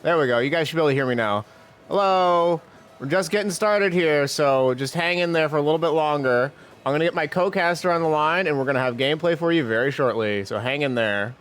There we go. You guys should be able to hear me now. Hello. We're just getting started here, so just hang in there for a little bit longer. I'm going to get my co-caster on the line, and we're going to have gameplay for you very shortly, so hang in there.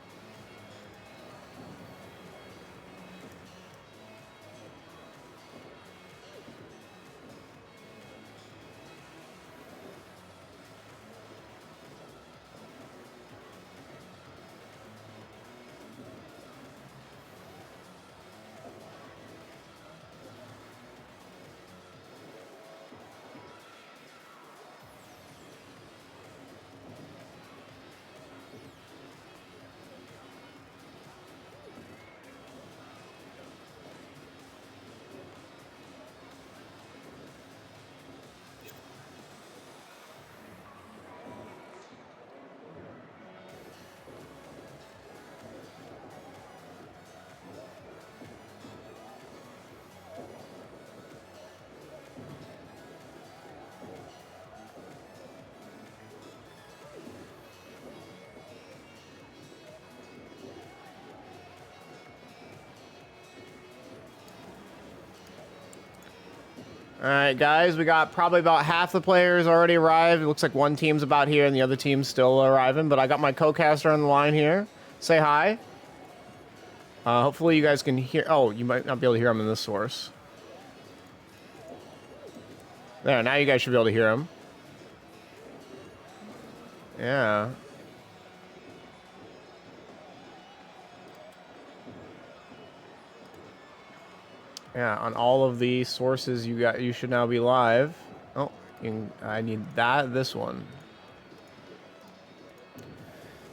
All right, guys, we got probably about half the players already arrived. It looks like one team's about here and the other team's still arriving, but I got my co-caster on the line here. Say hi. Hopefully you guys can hear. Oh, you might not be able to hear him in this source. There, now you guys should be able to hear him. Yeah. Yeah, on all of the sources you should now be live. Oh, I need this one.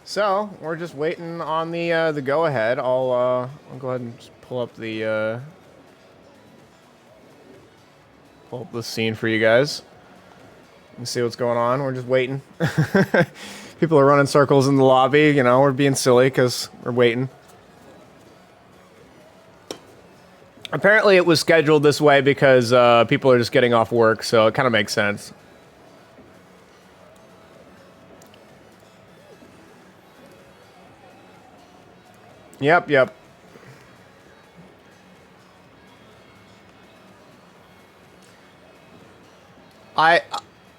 So we're just waiting on the go ahead. I'll go ahead and just pull up the scene for you guys and see what's going on. We're just waiting. People are running circles in the lobby. You know, we're being silly because we're waiting. Apparently it was scheduled this way because people are just getting off work, so it kind of makes sense. Yep. I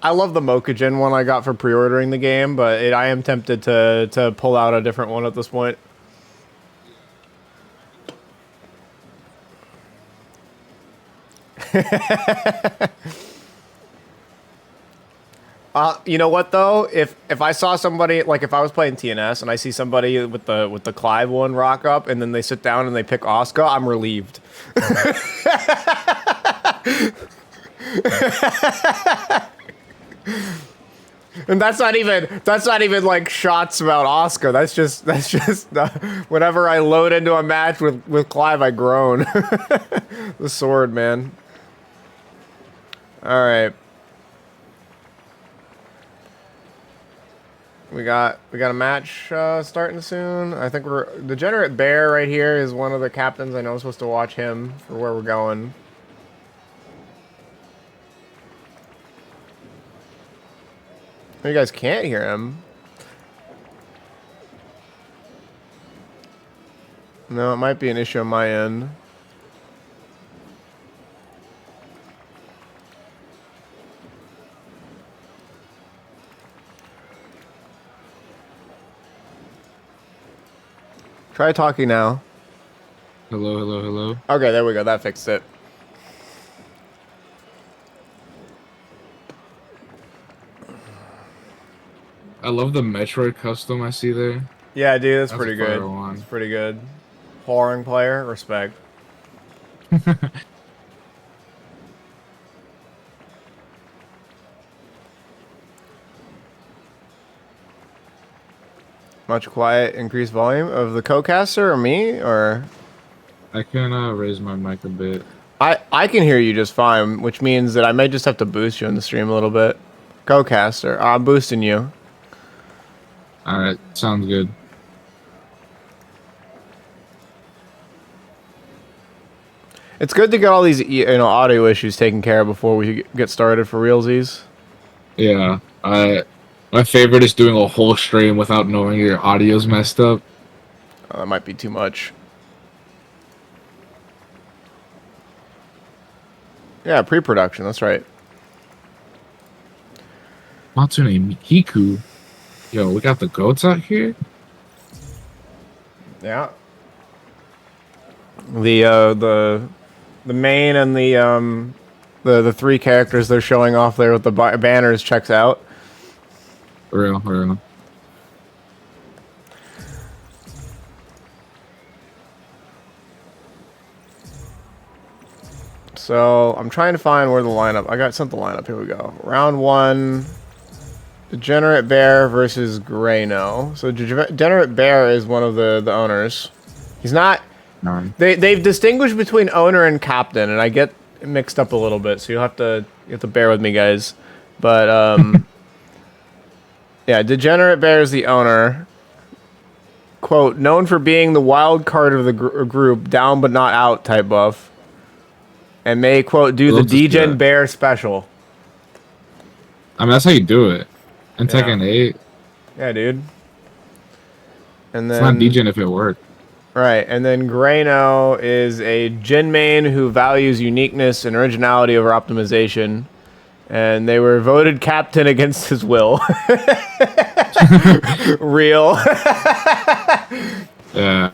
love the Mokagen one I got for pre-ordering the game, but I am tempted to pull out a different one at this point. You know what though? If I saw somebody, like if I was playing TNS and I see somebody with the Clive one rock up and then they sit down and they pick Oscar, I'm relieved. And that's not even like shots about Oscar. That's just whenever I load into a match with Clive, I groan. The sword, man. All right. We got a match starting soon. I think the Degenerate Bear right here is one of the captains. I know I'm supposed to watch him for where we're going. You guys can't hear him. No, it might be an issue on my end. Try talking now. Hello. Okay, there we go. That fixed it. I love the Metroid custom I see there. Yeah, dude, that's pretty good. One. It's pretty good. Whoring player, respect. Much quiet, increased volume of the co-caster or me or? I can raise my mic a bit. I can hear you just fine, which means that I may just have to boost you in the stream a little bit. Co-caster, I'm boosting you. Alright, sounds good. It's good to get all these audio issues taken care of before we get started for realsies. Yeah, my favorite is doing a whole stream without knowing your audio's messed up. That might be too much. Yeah, pre-production. That's right. Matsune Hiku. Yo, we got the goats out here. Yeah. The main and the three characters they're showing off there with the banners checks out. For real. So I'm trying to find where the lineup. I got sent the lineup. Here we go. Round 1. Degenerate Bear versus Grayno. So Degenerate Bear is one of the owners. He's not. None. They've distinguished between owner and captain, and I get mixed up a little bit. So you have to bear with me, guys. But yeah, Degenerate Bear is the owner. Quote, known for being the wild card of the group, down but not out type buff. And may, quote, do the Degen Bear special. I mean, that's how you do it. In Tekken 8. Yeah, dude. And then, it's not Degen if it worked. Right, and then Grayno is a Jin main who values uniqueness and originality over optimization. And they were voted captain against his will. Real. Yeah.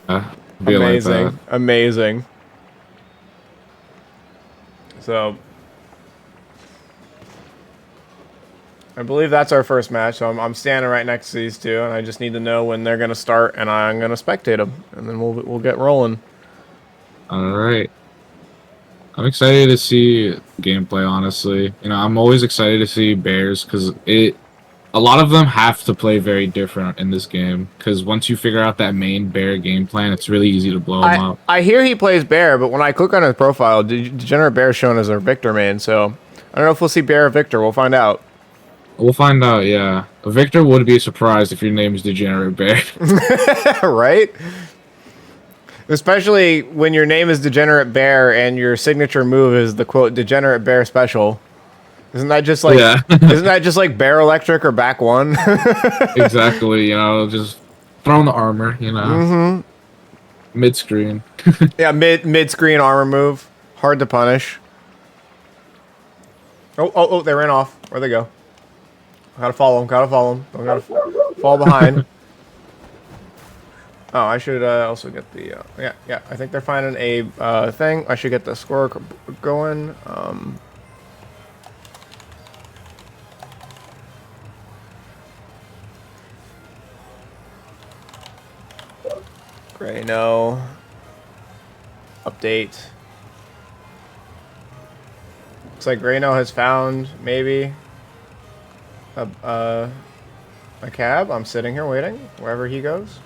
Amazing. Like Amazing. So, I believe that's our first match. So I'm standing right next to these two, and I just need to know when they're gonna start, and I'm gonna spectate them, and then we'll get rolling. All right. I'm excited to see gameplay. Honestly, you know, I'm always excited to see bears because a lot of them have to play very different in this game. Because once you figure out that main bear game plan, it's really easy to blow them up. I hear he plays bear, but when I click on his profile, Degenerate Bear is shown as our Victor main. So I don't know if we'll see Bear or Victor. We'll find out. We'll find out. Yeah, Victor would be surprised if your name is Degenerate Bear. Right? Especially when your name is Degenerate Bear and your signature move is the quote Degenerate Bear special. Isn't that just like isn't that just like Bear Electric or back one? Exactly, you know, just throw in the armor, you know. Mm-hmm. Mid screen. Yeah, mid screen armor move. Hard to punish. Oh, they ran off. Where'd they go? Gotta follow them, Don't gotta fall behind. Oh, I should also get the yeah. I think they're finding a thing. I should get the score going. Grayno. Update. Looks like Grayno has found maybe a cab. I'm sitting here waiting wherever he goes.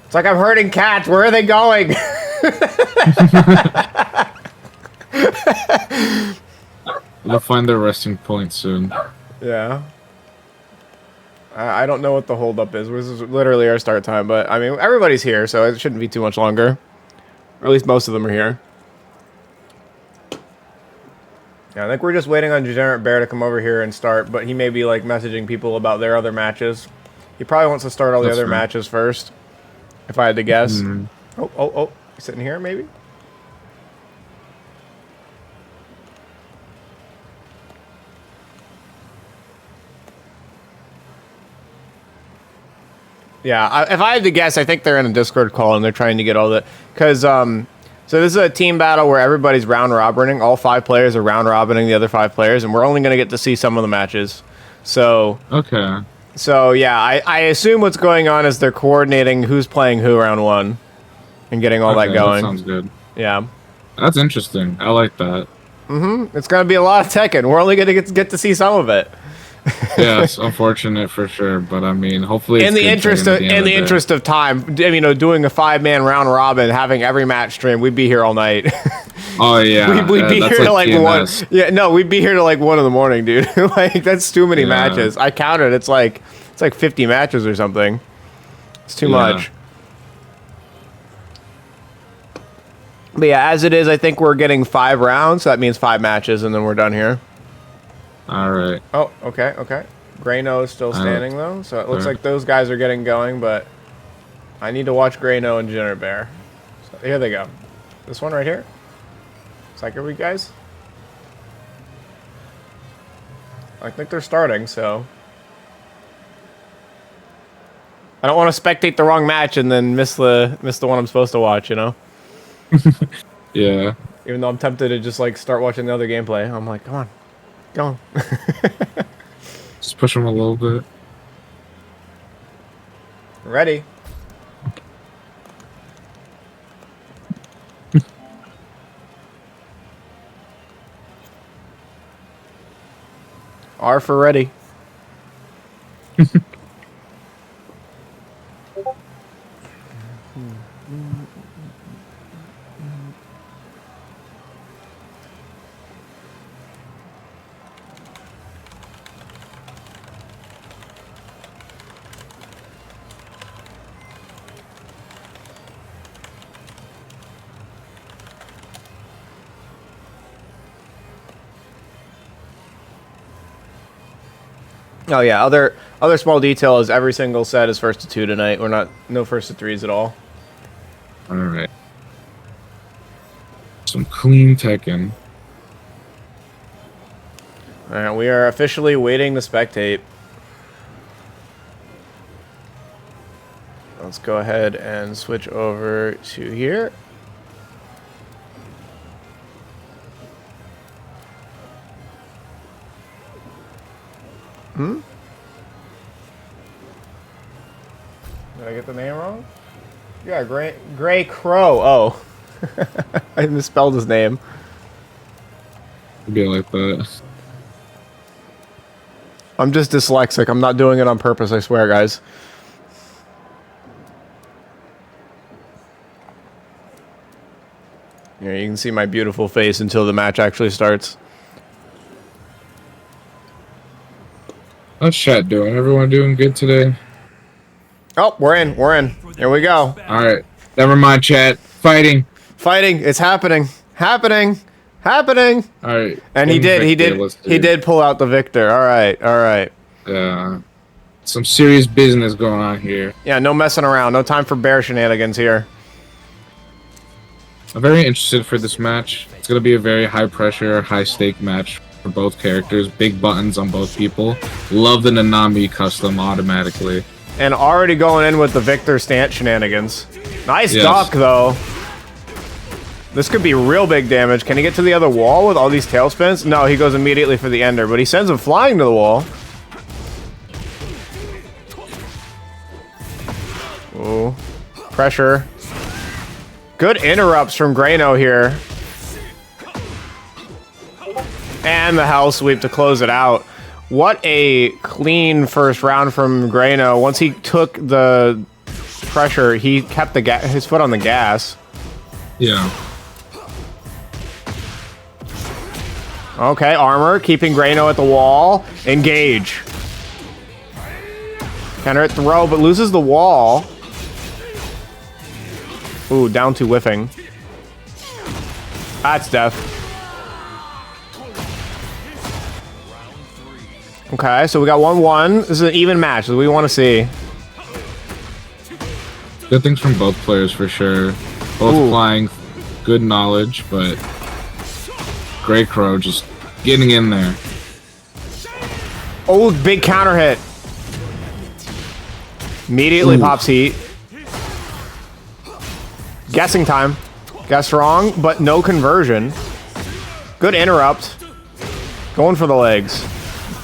It's like I'm herding cats. Where are they going? They'll find their resting point soon. Yeah. I don't know what the holdup is. This is literally our start time, but I mean, everybody's here, so it shouldn't be too much longer. Or at least most of them are here. Yeah, I think we're just waiting on Degenerate Bear to come over here and start, but he may be like messaging people about their other matches. He probably wants to start all the other matches first, if I had to guess. Mm. Oh, sitting here maybe? Yeah, if I had to guess, I think they're in a Discord call and they're trying to get all the... Because, so this is a team battle where everybody's round robining. All 5 players are round robining the other 5 players, and we're only going to get to see some of the matches. So... Okay. So, yeah, I assume what's going on is they're coordinating who's playing who round 1 and getting all that going. That sounds good. Yeah. That's interesting. I like that. Mm-hmm. It's going to be a lot of Tekken. We're only going to get to see some of it. Yeah, it's unfortunate for sure, but I mean, hopefully it's in the interest of time, I mean, doing a 5-man round robin, having every match stream, we'd be here all night. Oh yeah, we'd be here to like TMS. 1. Yeah, no, we'd be here to like 1 in the morning, dude. Like that's too many matches. I counted. It's like 50 matches or something. It's too much. But yeah, as it is, I think we're getting 5 rounds. So that means 5 matches, and then we're done here. All right. Oh, okay. Grayno is still standing though, so it looks like those guys are getting going. But I need to watch Grayno and Jenner Bear. So here they go. This one right here. Psycho Week, guys. I think they're starting, so I don't want to spectate the wrong match and then miss the one I'm supposed to watch, you know? Yeah. Even though I'm tempted to just like start watching the other gameplay, I'm like, come on, go on. Just push him a little bit. Ready. R for ready. Oh yeah, other small detail is every single set is first to 2 tonight. We're not no first to 3s at all. All right. Some clean Tekken. All right, we are officially waiting to spectate. Let's go ahead and switch over to here. Did I get the name wrong? Yeah, Gray Crow. Oh. I misspelled his name. Be like that. I'm just dyslexic. I'm not doing it on purpose, I swear, guys. Here, you can see my beautiful face until the match actually starts. How's chat doing? Everyone doing good today? Oh, we're in. We're in. Here we go. All right. Never mind, chat. Fighting. Fighting. It's happening. Happening. Happening. All right. And he did pull out the victor. All right. All right. Some serious business going on here. Yeah, no messing around. No time for bear shenanigans here. I'm very interested for this match. It's going to be a very high pressure, high stake match for both characters. Big buttons on both people. Love the Nanami custom automatically. And already going in with the Victor stance shenanigans. Nice duck, though. This could be real big damage. Can he get to the other wall with all these tailspins? No, he goes immediately for the ender, but he sends him flying to the wall. Ooh. Pressure. Good interrupts from Grayno here. And the hell sweep to close it out. What a clean first round from Grayno. Once he took the pressure, he kept his foot on the gas. Yeah. Okay, armor, keeping Grayno at the wall. Engage. Counter hit throw, but loses the wall. Ooh, down to whiffing. That's death. Okay, so we got 1-1. This is an even match, that we want to see. Good things from both players for sure. Both applying good knowledge, but Grey Crow just getting in there. Oh, big counter hit. Immediately pops heat. Guessing time. Guess wrong, but no conversion. Good interrupt. Going for the legs.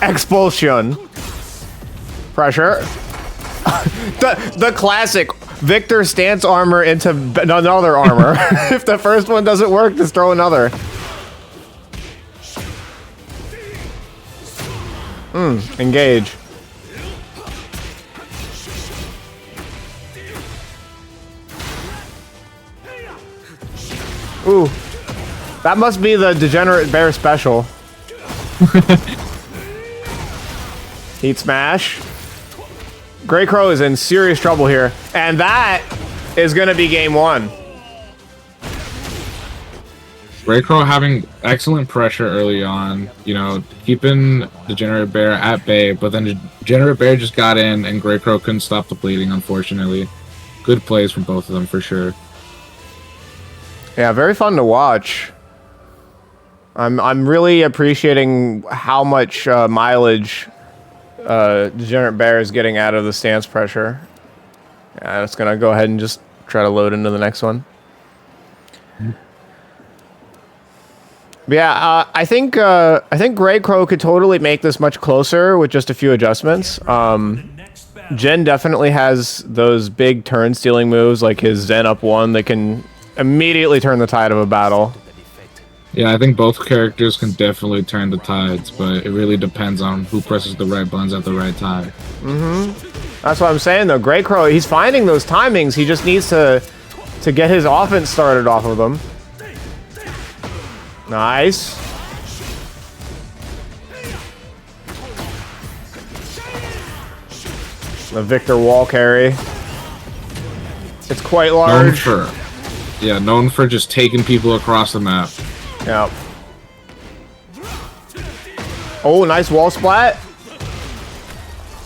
Expulsion. Pressure. the classic Victor stance armor into another armor. If the first one doesn't work, just throw another. Engage. Ooh. That must be the Degenerate Bear special. Heat smash. Grey Crow is in serious trouble here. And that is going to be game 1. Grey Crow having excellent pressure early on, you know, keeping Degenerate Bear at bay, but then Degenerate Bear just got in and Grey Crow couldn't stop the bleeding, unfortunately. good plays from both of them for sure. Yeah, very fun to watch. I'm really appreciating how much mileage Degenerate Bear is getting out of the stance pressure. Yeah, it's gonna go ahead and just try to load into the next one. But yeah, I think Grey Crow could totally make this much closer with just a few adjustments. Jin definitely has those big turn stealing moves like his Zen up 1 that can immediately turn the tide of a battle. Yeah, I think both characters can definitely turn the tides, but it really depends on who presses the right buttons at the right time. That's what I'm saying though. Grey Crow, he's finding those timings. He just needs to get his offense started off of them. Nice. The Victor wall carry. It's quite large. Known for just taking people across the map. Yep. Oh, nice wall splat.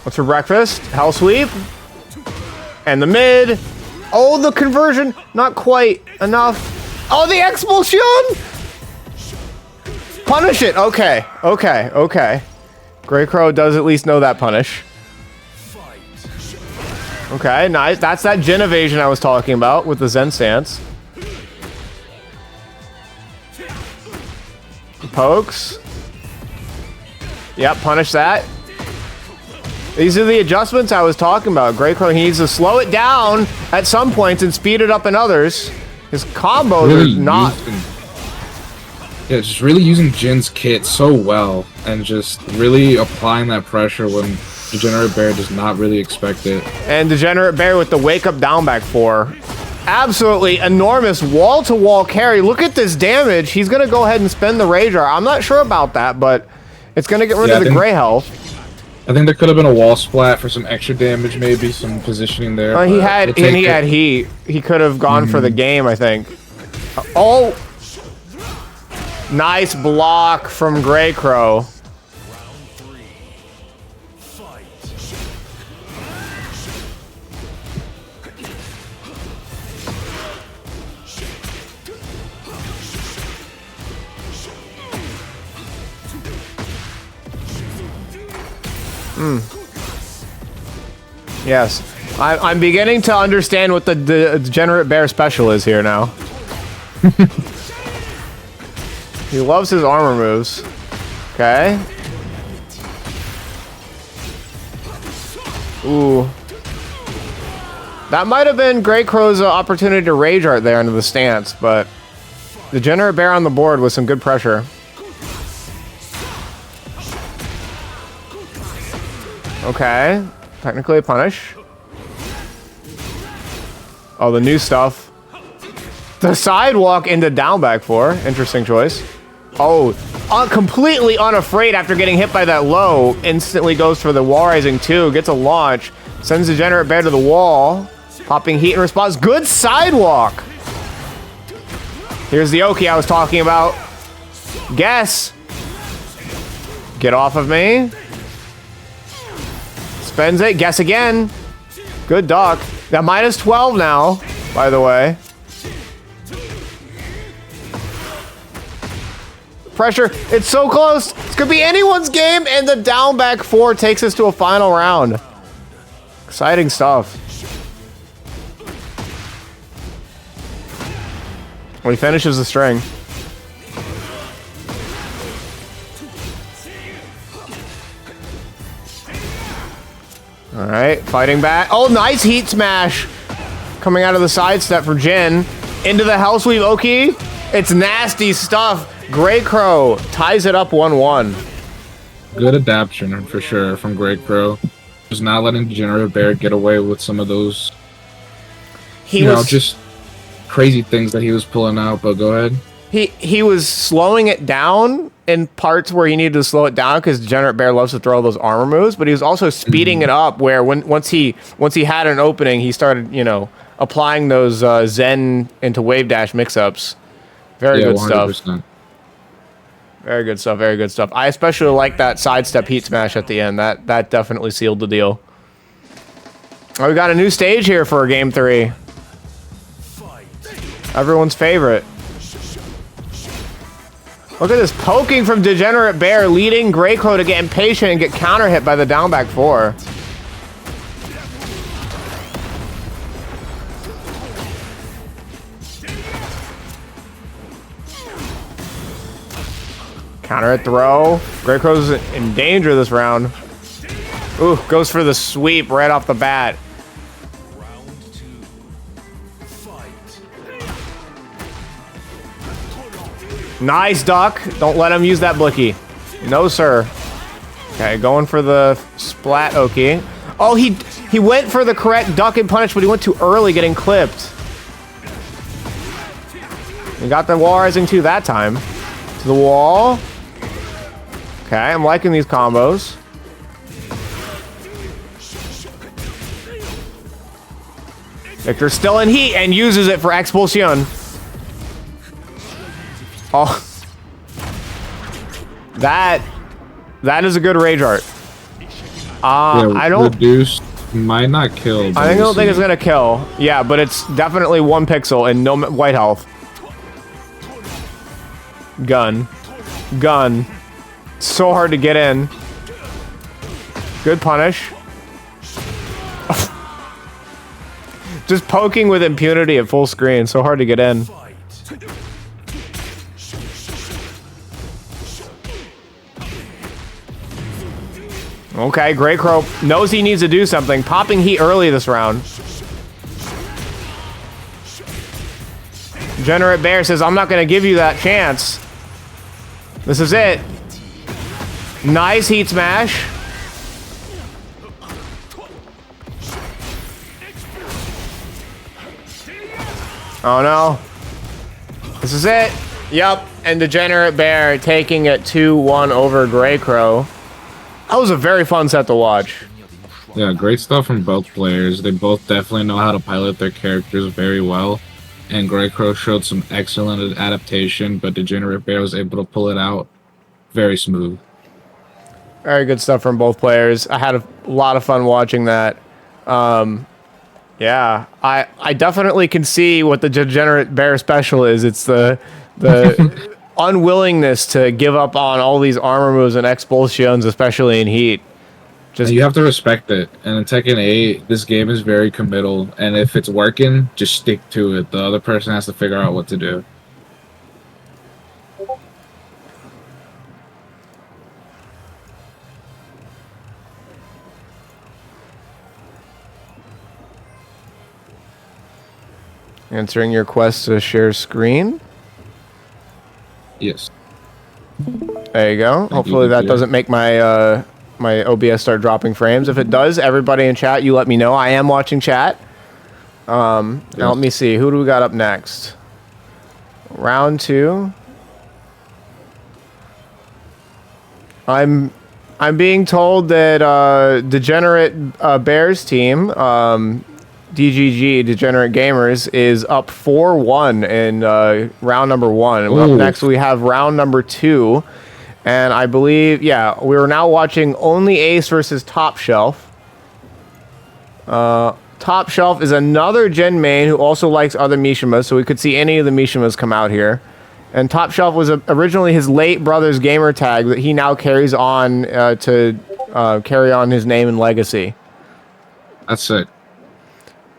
What's for breakfast? Hell sweep. And the mid. Oh, the conversion. Not quite enough. Oh, the expulsion. Punish it. Okay. Okay. Okay. Grey Crow does at least know that punish. Okay, nice. That's that Jin evasion I was talking about with the Zen stance. Pokes. Yep, punish that. These are the adjustments I was talking about. Grey Crow, he needs to slow it down at some points and speed it up in others. His combos are not... Yeah, just really using Jin's kit so well and just really applying that pressure when Degenerate Bear does not really expect it. And Degenerate Bear with the wake up down back 4. Absolutely enormous wall-to-wall carry. Look at this damage. He's going to go ahead and spend the Rage Art. I'm not sure about that, but it's going to get rid of the gray health. I think there could have been a wall splat for some extra damage, maybe some positioning there. He had heat. He could have gone for the game, I think. Oh! Nice block from Grey Crow. Yes. I'm beginning to understand what the Degenerate Bear special is here now. He loves his armor moves. Okay. Ooh. That might have been Grey Crow's opportunity to Rage Art there into the stance, but Degenerate Bear on the board with some good pressure. Okay. Technically a punish. Oh, the new stuff. The sidewalk into down back 4. Interesting choice. Oh, completely unafraid after getting hit by that low. Instantly goes for the wall rising 2. Gets a launch. Sends Degenerate Bear to the wall. Popping heat in response. Good sidewalk. Here's the Oki I was talking about. Guess. Get off of me. Spends it. Guess again. Good duck. Now minus 12 now, by the way. Pressure. It's so close. This could be anyone's game, and the down back 4 takes us to a final round. Exciting stuff. Well, he finishes the string. All right, fighting back. Oh, nice heat smash. Coming out of the sidestep for Jin. Into the Hell Sweep Oki. It's nasty stuff. Grey Crow ties it up 1-1. Good adaptation for sure from Grey Crow. Just not letting Degenerate Bear get away with some of those, just crazy things that he was pulling out, but go ahead. He was slowing it down in parts where he needed to slow it down because Degenerate Bear loves to throw those armor moves, but he was also speeding it up where once he had an opening, he started, applying those Zen into wave dash mix-ups. Very good 100%. Stuff. Very good stuff, very good stuff. I especially like that sidestep heat smash at the end. That definitely sealed the deal. Oh, we got a new stage here for game 3. Everyone's favorite. Look at this poking from Degenerate Bear, leading Greycrow to get impatient and get counter hit by the down back 4. Counter hit throw. Greycrow's in danger this round. Ooh, goes for the sweep right off the bat. Nice duck. Don't let him use that blicky. No, sir. Okay, going for the splat Oki. Oh, he went for the correct duck and punish, but he went too early getting clipped. He got the wall rising too that time. To the wall. Okay, I'm liking these combos. Victor's still in heat and uses it for Expulsion. Oh. That is a good rage art. I don't... Reduced might not kill. I don't think it's gonna kill. Yeah, but it's definitely 1 pixel and no white health. Gun. Gun. So hard to get in. Good punish. Just poking with impunity at full screen. So hard to get in. Okay, Greycrow knows he needs to do something. Popping heat early this round. Degenerate Bear says, I'm not going to give you that chance. This is it. Nice heat smash. Oh no. This is it. Yup. And Degenerate Bear taking it 2-1 over Greycrow. That was a very fun set to watch. Yeah, great stuff from both players. They both definitely know how to pilot their characters very well. And Greycrow showed some excellent adaptation, but Degenerate Bear was able to pull it out very smooth. Very good stuff from both players. I had a lot of fun watching that. Yeah, I definitely can see what the Degenerate Bear special is. It's the unwillingness to give up on all these armor moves and expulsions, especially in heat. Just you have to respect it. And in Tekken 8, this game is very committal. And if it's working, just stick to it. The other person has to figure out what to do. Answering your quest to share screen. Yes. There you go. Hopefully that doesn't make my my OBS start dropping frames. If it does, everybody in chat, you let me know. I am watching chat. Now let me see. Who do we got up next? Round 2. I'm being told that Degenerate Bears team, DGG, Degenerate Gamers, is up 4-1 in round number 1. And up next we have round number 2. And I believe, yeah, we're now watching Only Ace versus Top Shelf. Top Shelf is another Gen main who also likes other Mishimas, so we could see any of the Mishimas come out here. And Top Shelf was originally his late brother's gamer tag that he now carries on to carry on his name and legacy. That's sick.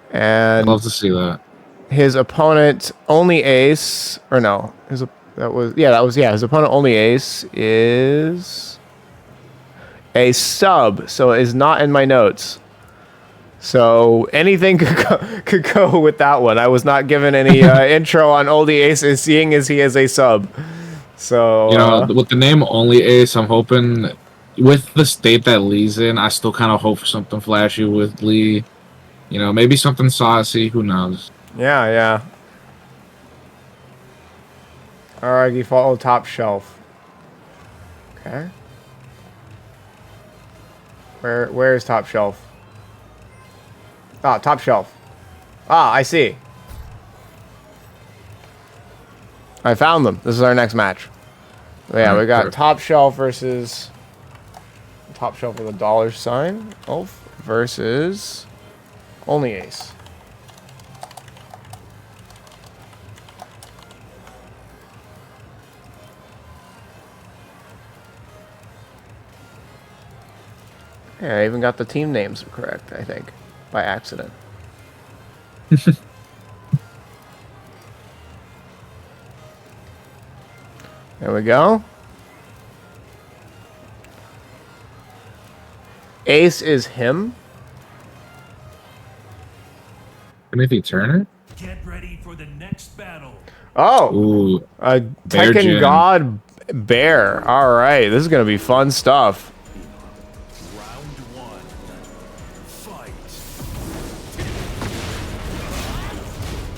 And I'd love to see that. His opponent, Only Ace, or no, his opponent, Only Ace, is a sub, so it is not in my notes. So anything could go with that one. I was not given any intro on Only Ace, seeing as he is a sub. So you know, with the name Only Ace, I'm hoping with the state that Lee's in, I still kind of hope for something flashy with Lee. You know, maybe something saucy. Who knows? Yeah, yeah. All right, you follow Top Shelf. Okay. Where is Top Shelf? Ah, Top Shelf. Ah, I see. I found them. This is our next match. So yeah, we got Top Shelf versus Top Shelf with a $sign. Versus Only ace. Yeah, I even got the team names correct, I think, by accident. There we go. Ace is him. Timothy Turner? Get ready for the next battle. Oh, Ooh, a Bear Tekken Jin. God Bear. All right, this is gonna be fun stuff. Round one. Fight.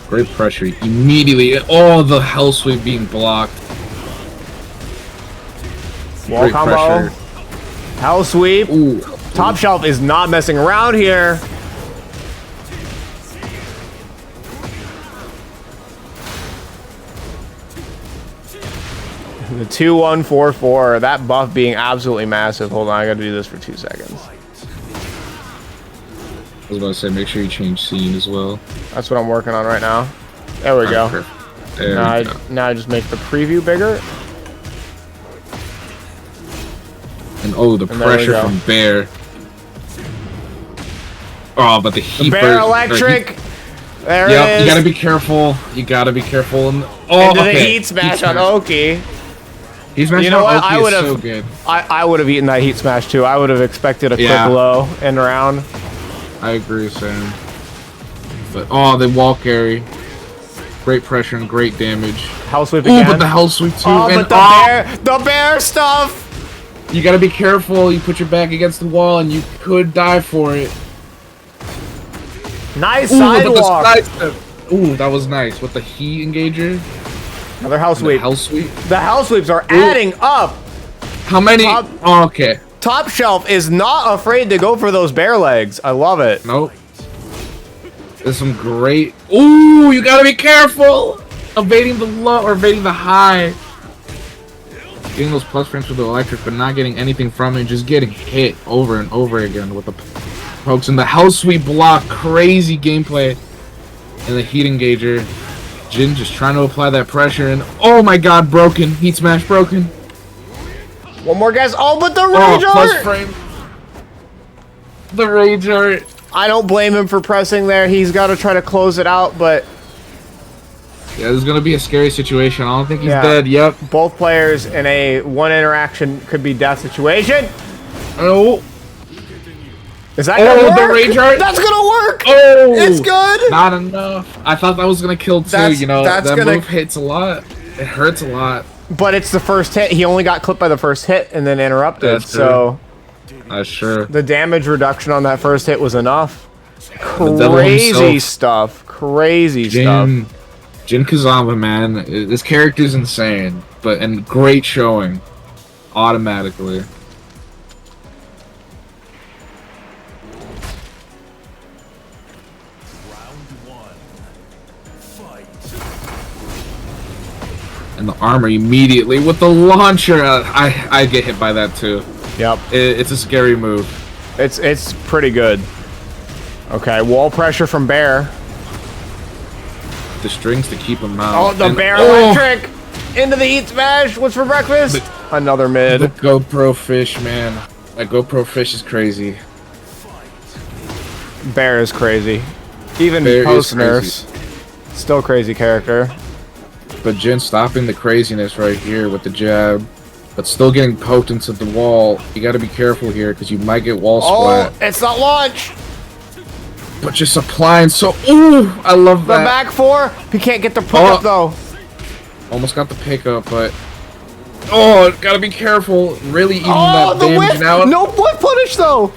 Great pressure immediately. Oh, the hell sweep being blocked. Wall Great combo. pressure. Hell sweep. Ooh. Top Shelf is not messing around here. The 2-1-4-4. That buff being absolutely massive. Hold on, I gotta do this for 2 seconds. I was about to say, make sure you change scene as well. That's what I'm working on right now. There we go. Perfect. There Now we I, go. now I just make the preview bigger. And oh, the And there we pressure go. from Bear. Oh, but the heat Bear burst- Electric. There Yep, it is. you gotta be careful. You gotta be careful. And oh, Into the okay. heat smash on Oki. He's smashing You know on what? Oki I is would've- so good. I would have eaten that heat smash too. I would have expected a Yeah. quick low end round. I agree, Sam. But oh, the wall carry. Great pressure and great damage. Hell sweep Ooh, again. but the hell sweep too. Oh, and but the bear stuff. you gotta be careful. You put your back against the wall and you could die for it. Nice Ooh, but the sidewalk. side step. Ooh, that was nice. With the heat engager. Another hell The sweep. hell sweep. The hell sweeps are adding up. How many? Top- Oh, okay. Top Shelf is not afraid to go for those bear legs. I love it. Nope. There's some great. Ooh, you gotta be careful. Evading the low or evading the high. Getting those plus frames with the electric, but not getting anything from it. Just getting hit over and over again with the pokes. And the hell sweep block. Crazy gameplay. And the heat engager. Jin just trying to apply that pressure. And oh my god, broken. Heat smash broken. One more guess. Oh, but the Oh, rage plus art. frame. The rage art. I don't blame him for pressing there. He's got to try to close it out, but Yeah, this is gonna be a scary situation. I don't think he's Yeah. dead. Yep. both players in a one interaction could be death situation. Oh. Is that gonna Oh, work? the rage art. That's gonna work. Oh. It's good. Not enough. I thought that was gonna kill too. That's- You know, that's that gonna- move hits a lot. It hurts a lot. But it's the first hit. He only got clipped by the first hit and then interrupted. That's So That's true. the damage reduction on that first hit was enough. The devil Crazy himself. stuff. Crazy stuff. Jin Kazama, man, this character's insane, and great showing, automatically. Round one. Fight. And the armor immediately with the launcher. I get hit by that too. Yep. It's a scary move. It's pretty good. Okay, wall pressure from Bear. The strings to keep him out. Oh, the And- Bear oh, electric into the heat smash. What's for breakfast? Another mid. The GoPro fish, man. That GoPro fish is crazy. Bear is crazy. Even Bear is post nerfs, still crazy character. But Jin stopping the craziness right here with the jab, but still getting poked into the wall. You got to be careful here because you might get wall Oh, splat. it's not launch. But just applying so. Ooh, I love The that. back four. He can't get the pickup though. Almost got the pickup, but. Oh, gotta be careful. Really eating Oh, that the damage whiff. now. No whiff punish though.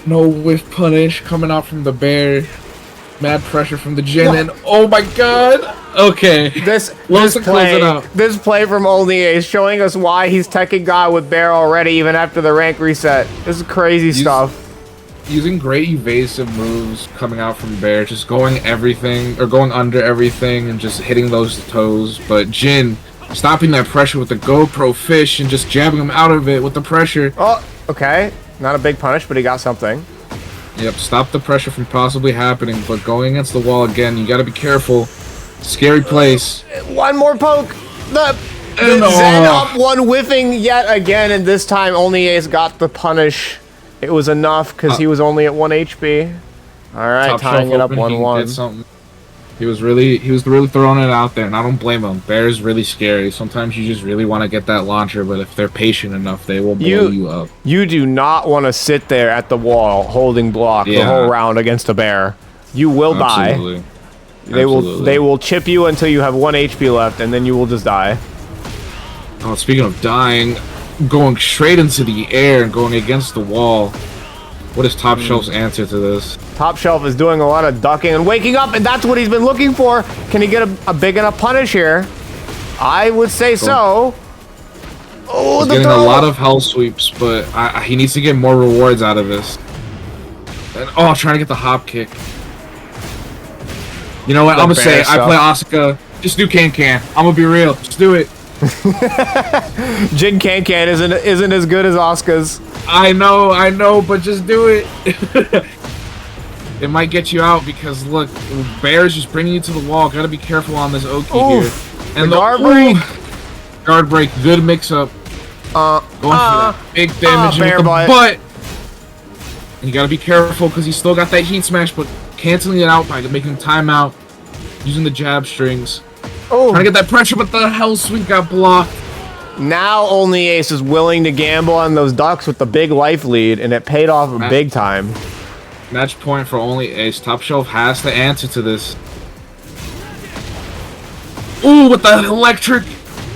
No whiff punish coming out from the Bear. Mad pressure from the Jin, and oh my god. Okay. This Let's close it out. This play from Only is showing us why he's Tekken God with Bear already, even after the rank reset. This is crazy stuff. Using great evasive moves coming out from Bear, just going everything or going under everything and just hitting those toes. But Jin stopping that pressure with the GoPro fish and just jabbing him out of it with the pressure. Oh, okay. Not a big punish, but he got something. Yep, stop the pressure from possibly happening, but going against the wall again, you gotta be careful. Scary place. One more poke. The Zen up one whiffing yet again, and this time only Ace got the punish. It was enough because he was only at 1 HP. All right, tying it up 1-1. He was really throwing it out there, and I don't blame him. Bear's really scary. Sometimes you just really want to get that launcher, but if they're patient enough, they will blow you up. You do not want to sit there at the wall holding block the whole round against a bear. You will die. They will chip you until you have 1 HP left, and then you will just die. Oh, speaking of dying, going straight into the air and going against the wall. What is Top Shelf's answer to this? Top Shelf is doing a lot of ducking and waking up, and that's what he's been looking for. Can he get a big enough punish here? I would say so. Oh, he's getting a lot of hell sweeps, but he needs to get more rewards out of this. And, trying to get the hop kick. You know what? I'm gonna say I play Asuka. Just do can. I'm gonna be real. Just do it. Jin can isn't as good as Asuka's. I know, but just do it. It might get you out because look, Bear's just bringing you to the wall. Gotta be careful on this Oki here. And the guard break. Guard break. Good mix up. Going for that big damage with the butt. And you gotta be careful because he's still got that heat smash, but canceling it out by making timeout, using the jab strings. Trying to get that pressure, but the hell sweep got blocked. Now only Ace is willing to gamble on those ducks with the big life lead, and it paid off big time. Match point for only Ace. Top Shelf has to answer to this. Ooh, with the electric.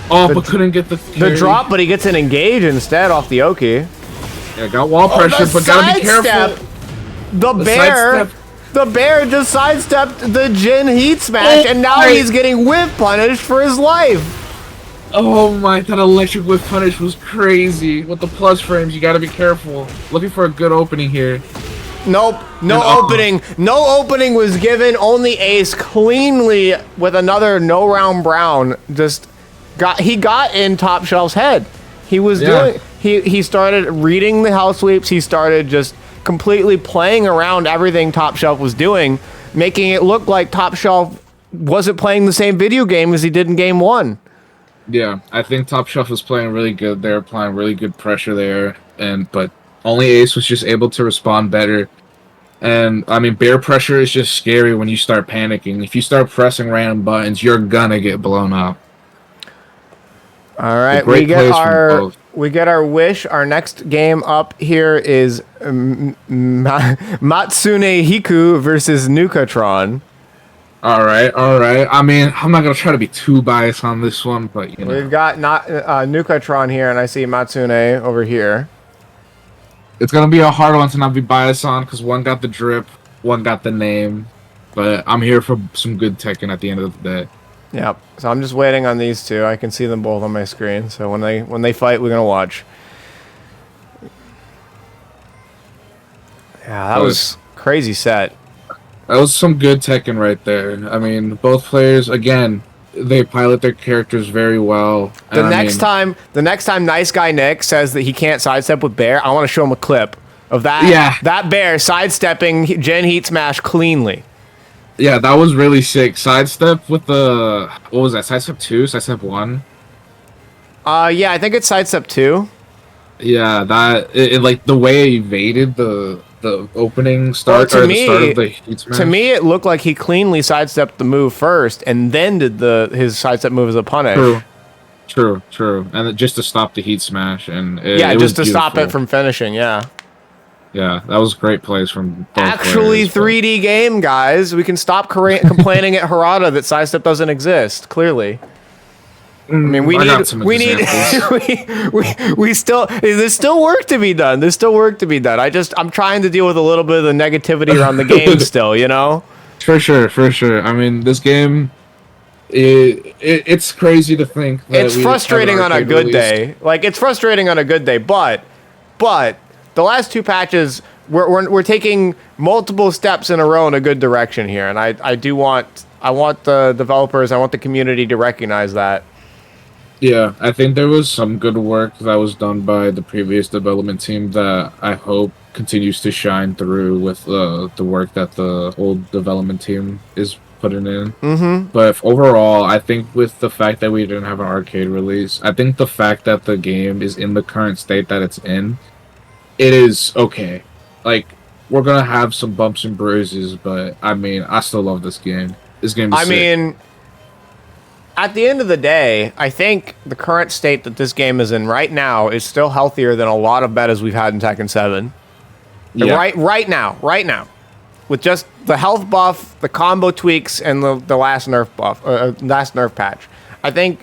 But couldn't get the drop, but he gets an engage instead off the Oki. Yeah, got wall pressure, but gotta be careful. The bear just sidestepped the Jin heat smash, and now he's getting whiff punished for his life. Oh my, that electric whiff punish was crazy. With the plus frames, you gotta be careful. Looking for a good opening here. Nope, no opening. No opening was given. Only Ace cleanly with another no round brown got in Top Shelf's head. He was doing. He started reading the hell sweeps. He started just completely playing around everything Top Shelf was doing, making it look like Top Shelf wasn't playing the same video game as he did in game 1. Yeah, I think Top Shelf was playing really good. They were applying really good pressure there, but only Ace was just able to respond better. And I mean, bear pressure is just scary when you start panicking. If you start pressing random buttons, you're gonna get blown up. All right, we get our wish. Our next game up here is Matsune Hiku versus Nukatron. All right. I mean, I'm not gonna try to be too biased on this one, but you know. We've got Nukatron here, and I see Matsune over here. It's gonna be a hard one to not be biased on because one got the drip, one got the name, but I'm here for some good Tekken at the end of the day. Yep. So I'm just waiting on these two. I can see them both on my screen. So when they fight, we're gonna watch. Yeah, that was crazy set. That was some good Tekken right there. I mean, both players again, they pilot their characters very well. The next time Nice Guy Nick says that he can't sidestep with Bear, I want to show him a clip of that. Yeah. That Bear sidestepping Gen Heat Smash cleanly. Yeah, that was really sick. Sidestep with the... What was that? Sidestep 2? Sidestep 1? Yeah, I think it's sidestep 2. Yeah, that... It like, the way he evaded the opening start, well, or the start of the heat smash. To me, it looked like he cleanly sidestepped the move first, and then did his sidestep move as a punish. True. And just to stop the heat smash. And it just to stop it from finishing, yeah. Yeah, that was great plays from both Actually, players, 3D game, guys. We can stop complaining at Harada that sidestep doesn't exist. Clearly, I mean, there's still work to be done. I'm trying to deal with a little bit of the negativity around the game still, you know. For sure. I mean, this game, it's crazy to think that it's frustrating on a good day. Like, it's frustrating on a good day, but the last two patches, we're taking multiple steps in a row in a good direction here, and I want the developers, I want the community to recognize that. Yeah, I think there was some good work that was done by the previous development team that I hope continues to shine through with the work that the old development team is putting in. Mm-hmm. But overall, I think with the fact that we didn't have an arcade release, I think the fact that the game is in the current state that it's in, it is okay. Like, we're gonna have some bumps and bruises, but I mean, I still love this game. This game is I sick. mean, at the end of the day, I think the current state that this game is in right now is still healthier than a lot of betas we've had in Tekken 7. Yeah. Right now, with just the health buff, the combo tweaks, and the last nerf buff, last nerf patch. I think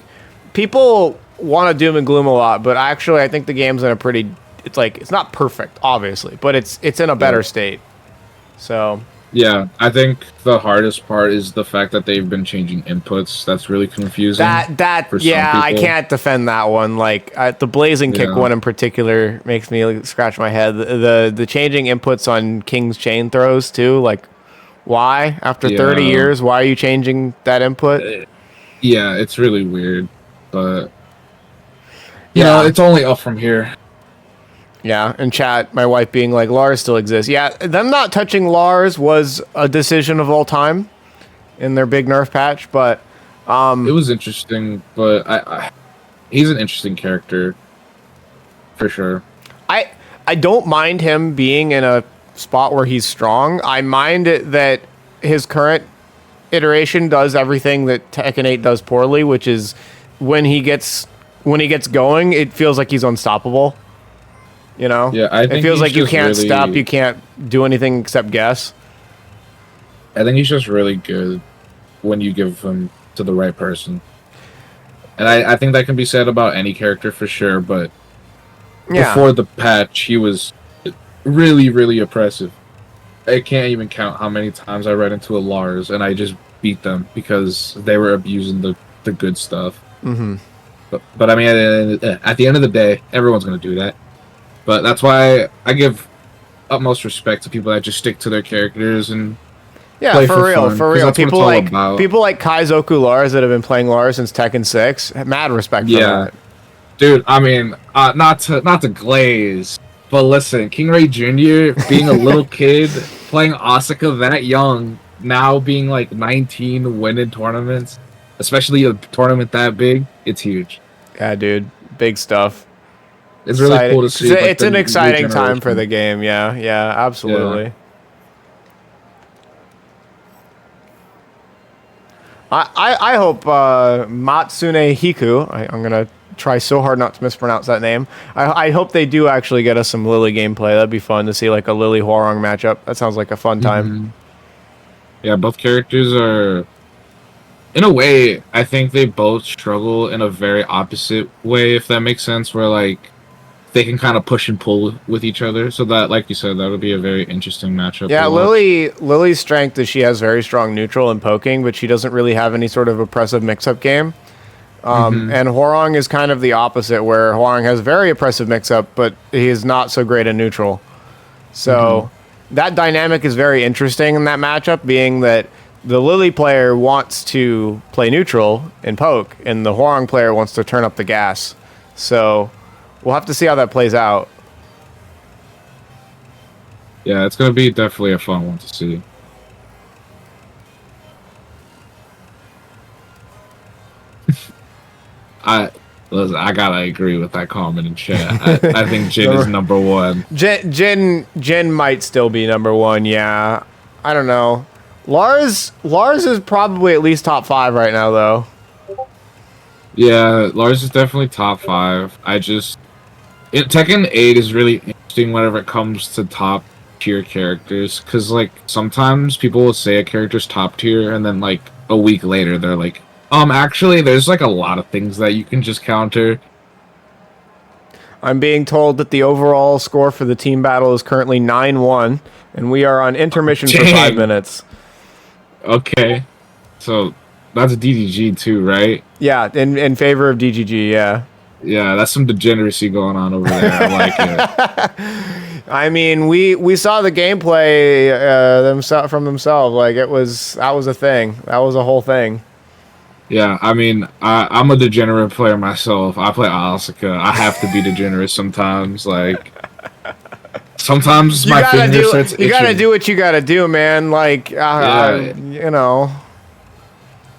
people want to doom and gloom a lot, but actually, I think the game's in a pretty. It's not perfect, obviously, but it's in a better state. So. Yeah, I think the hardest part is the fact that they've been changing inputs. That's really confusing. For some I people. can't defend that one. Like the blazing kick Yeah. one in particular makes me like, scratch my head. The changing inputs on King's chain throws too. Like, why after 30 Yeah. years, why are you changing that input? Yeah, it's really weird, but Yeah. it's only up from here. Yeah, in chat, my wife being like, Lars still exists. Yeah, them not touching Lars was a decision of all time in their big nerf patch, but It was interesting, but he's an interesting character for sure. I don't mind him being in a spot where he's strong. I mind it that his current iteration does everything that Tekken 8 does poorly, which is when he gets going, it feels like he's unstoppable. You know? Yeah, I think it feels he's like you just can't really- stop, you can't do anything except guess. I think he's just really good when you give him to the right person. And I think that can be said about any character for sure, but Yeah. before the patch, he was really, really oppressive. I can't even count how many times I ran into a Lars and I just beat them because they were abusing the good stuff. Mm-hmm. But I mean, at the end of the day, everyone's going to do that. But that's why I give utmost respect to people that just stick to their characters and Yeah, play for for real, fun, for 'cause real. that's what it's all about. People like Kaizoku Lars that have been playing Lars since Tekken 6. Mad respect for Yeah. that. Dude, I mean, not to glaze, but listen, King Ray Jr. being a little kid playing Asuka that young, now being like 19, winning tournaments, especially a tournament that big, it's huge. Yeah, dude. Big stuff. It's really cool to see. like, It's the an new exciting time for generation. the game. Yeah, absolutely. I hope Matsune Hiku, I'm going to try so hard not to mispronounce that name. I hope they do actually get us some Lily gameplay. That'd be fun to see like a Lily Hwoarang matchup. That sounds like a fun time. Mhm. Yeah, both characters are, in a way, I think they both struggle in a very opposite way, if that makes sense, where like they can kind of push and pull with each other. So that, like you said, that would be a very interesting matchup. Yeah, to watch. Lily's strength is she has very strong neutral and poking, but she doesn't really have any sort of oppressive mix-up game. And Hwoarang is kind of the opposite, where Hwoarang has very oppressive mix-up, but he is not so great in neutral. So that dynamic is very interesting in that matchup, being that the Lily player wants to play neutral and poke, and the Hwoarang player wants to turn up the gas. So we'll have to see how that plays out. Yeah, it's gonna be definitely a fun one to see. I gotta agree with that comment in chat. I think Jin is number one. Jin might still be number one. Yeah, I don't know. Lars is probably at least top 5 right now, though. Yeah, Lars is definitely top 5. Tekken 8 is really interesting whenever it comes to top tier characters, because like sometimes people will say a character's top tier and then like a week later they're like, actually there's like a lot of things that you can just counter. I'm being told that the overall score for the team battle is currently 9-1, and we are on intermission for Dang. 5 minutes. Okay, so that's DDG too, right? Yeah, in favor of DGG. Yeah. Yeah, that's some degeneracy going on over there. I like it. I mean, we saw the gameplay from themselves. Like that was a thing. That was a whole thing. Yeah, I mean, I'm a degenerate player myself. I play Asuka. I have to be degenerate sometimes. Like, sometimes You my gotta finger do starts you gotta itching. do what you gotta do, man. Like, Yeah, you know,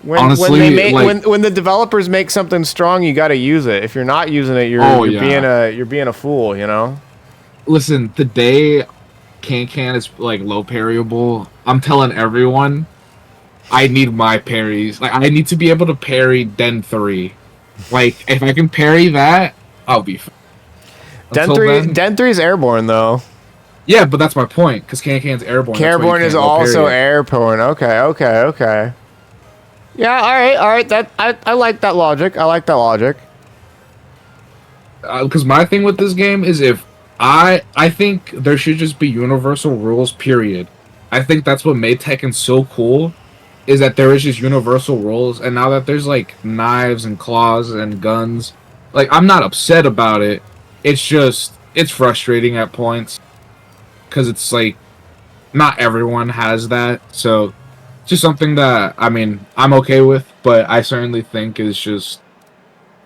when they honestly, make like, when the developers make something strong, you gotta use it. If you're not using it, oh you're being a fool, you know. listen, the day Can is like low parryable, I'm telling everyone I need my parries. Like I need to be able to parry Den 3. Like if I can parry that, I'll be fine. Until then, Den 3 is airborne though. yeah, but that's my point because Can's airborne. That's why you Airborne is can't low also parry it. airborne. Okay. Yeah, all right. That I like that logic. I like that logic. Because my thing with this game is if I think there should just be universal rules. Period. I think that's what made Tekken so cool is that there is just universal rules, and now that there's like knives and claws and guns, like I'm not upset about it. It's just it's frustrating at points because it's like not everyone has that, so just something that I mean I'm okay with, but I certainly think is just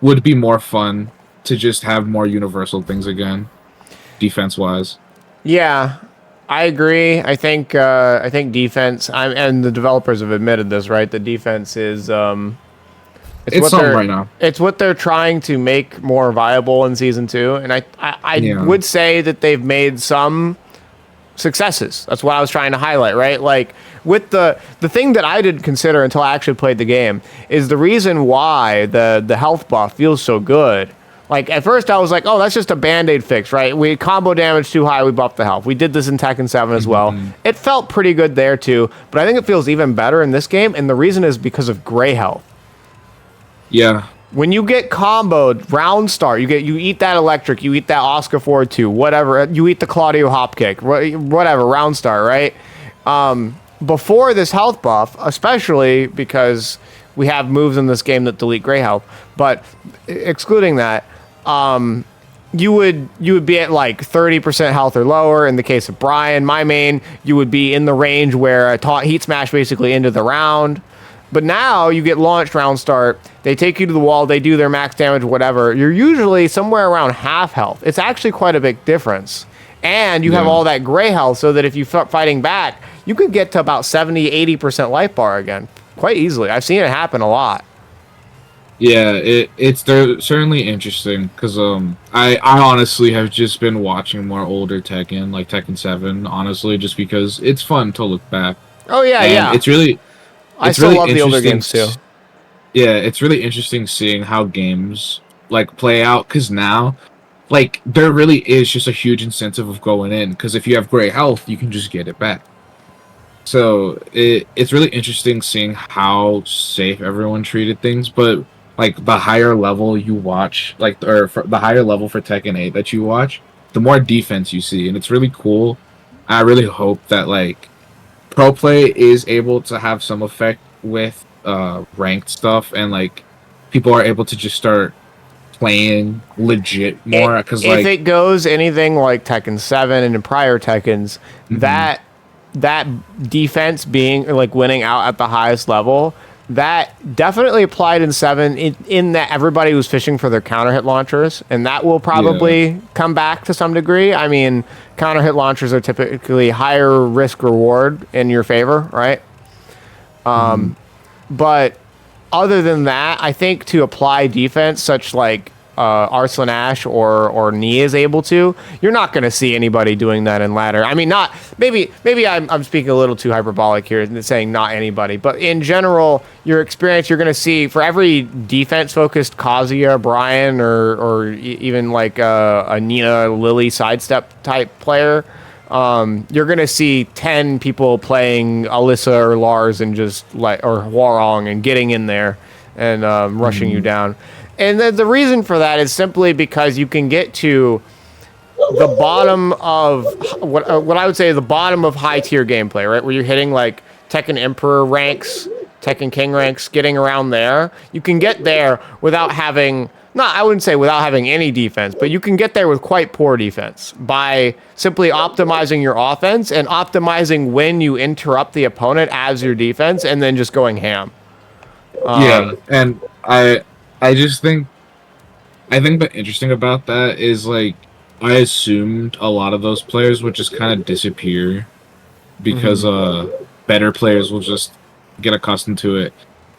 would be more fun to just have more universal things again, defense wise. Yeah, I agree. I think defense. And the developers have admitted this, right? The defense is it's It's what something right now. it's what they're trying to make more viable in season 2. And I Yeah. would say that they've made some successes. That's what I was trying to highlight, right? Like with the thing that I didn't consider until I actually played the game is the reason why the health buff feels so good. Like at first I was like, oh, that's just a band-aid fix, right? We combo damage too high, we buffed the health. We did this in Tekken 7 as well. It felt pretty good there too, but I think it feels even better in this game, and the reason is because of gray health. Yeah. When you get comboed, round start, you eat that electric, you eat that Oscar forward 2, whatever, you eat the Claudio hop kick, whatever, round start, right? Before this health buff, especially because we have moves in this game that delete gray health, but excluding that, you would be at like 30% health or lower. In the case of Brian, my main, you would be in the range where a taunt heat smash basically ended the round. But now you get launched round start. They take you to the wall. They do their max damage, whatever. You're usually somewhere around half health. It's actually quite a big difference. And you have all that gray health so that if you start fighting back, you could get to about 70, 80% life bar again quite easily. I've seen it happen a lot. Yeah, it's they're certainly interesting because I honestly have just been watching more older Tekken like Tekken 7 honestly just because it's fun to look back. Oh, yeah, And yeah. I it's still really love the older interesting games too. Yeah, it's really interesting seeing how games like play out because now like there really is just a huge incentive of going in because if you have great health you can just get it back. So it's really interesting seeing how safe everyone treated things, but like the higher level you watch, like or for the higher level for Tekken 8 that you watch, the more defense you see, and it's really cool. I really hope that like pro play is able to have some effect with ranked stuff, and like people are able to just start playing legit more because If like it goes anything like Tekken 7 and in prior Tekkens, that defense being like winning out at the highest level, that definitely applied in 7 in that everybody was fishing for their counter hit launchers, and that will probably come back to some degree. I mean, counter hit launchers are typically higher risk reward in your favor, right? But other than that, I think to apply defense, such like Arslan Ash or Nia is able to, you're not going to see anybody doing that in ladder. I mean, not maybe I'm speaking a little too hyperbolic here and saying not anybody, but in general, your experience, you're going to see for every defense focused Kazuya, Brian, or even like a Nina Lily sidestep type player. You're gonna see 10 people playing Alyssa or Lars and just like or Hwarong and getting in there and rushing you down. And the reason for that is simply because you can get to the bottom of what I would say the bottom of high tier gameplay, right? Where you're hitting like Tekken Emperor ranks, Tekken King ranks, getting around there. You can get there without having, I wouldn't say without having any defense, but you can get there with quite poor defense by simply optimizing your offense and optimizing when you interrupt the opponent as your defense and then just going ham. Yeah, and I just think the interesting about that is like I assumed a lot of those players would just kind of disappear because better players will just get accustomed to it.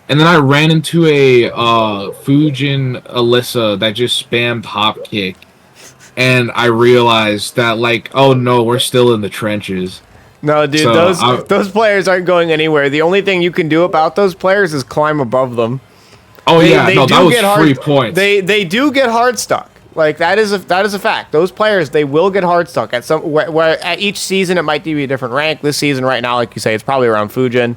And then I ran into a Fujin Alyssa that just spammed hop kick, and I realized that like, oh no, we're still in the trenches. No, dude, So those players aren't going anywhere. The only thing you can do about those players is climb above them. Oh They- yeah, they no, do that was get hard- free points. They do get hard stuck. Like that is a fact. Those players, they will get hard stuck at some where at each season it might be a different rank. This season right now, like you say, it's probably around Fujin.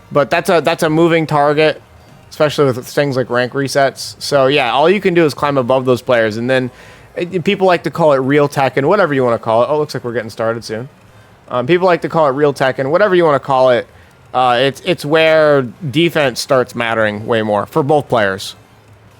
But that's a moving target, especially with things like rank resets. So yeah, all you can do is climb above those players, and then people like to call it real tech and whatever you want to call it. Oh, looks like we're getting started soon. People like to call it real tech and whatever you want to call it. It's where defense starts mattering way more for both players.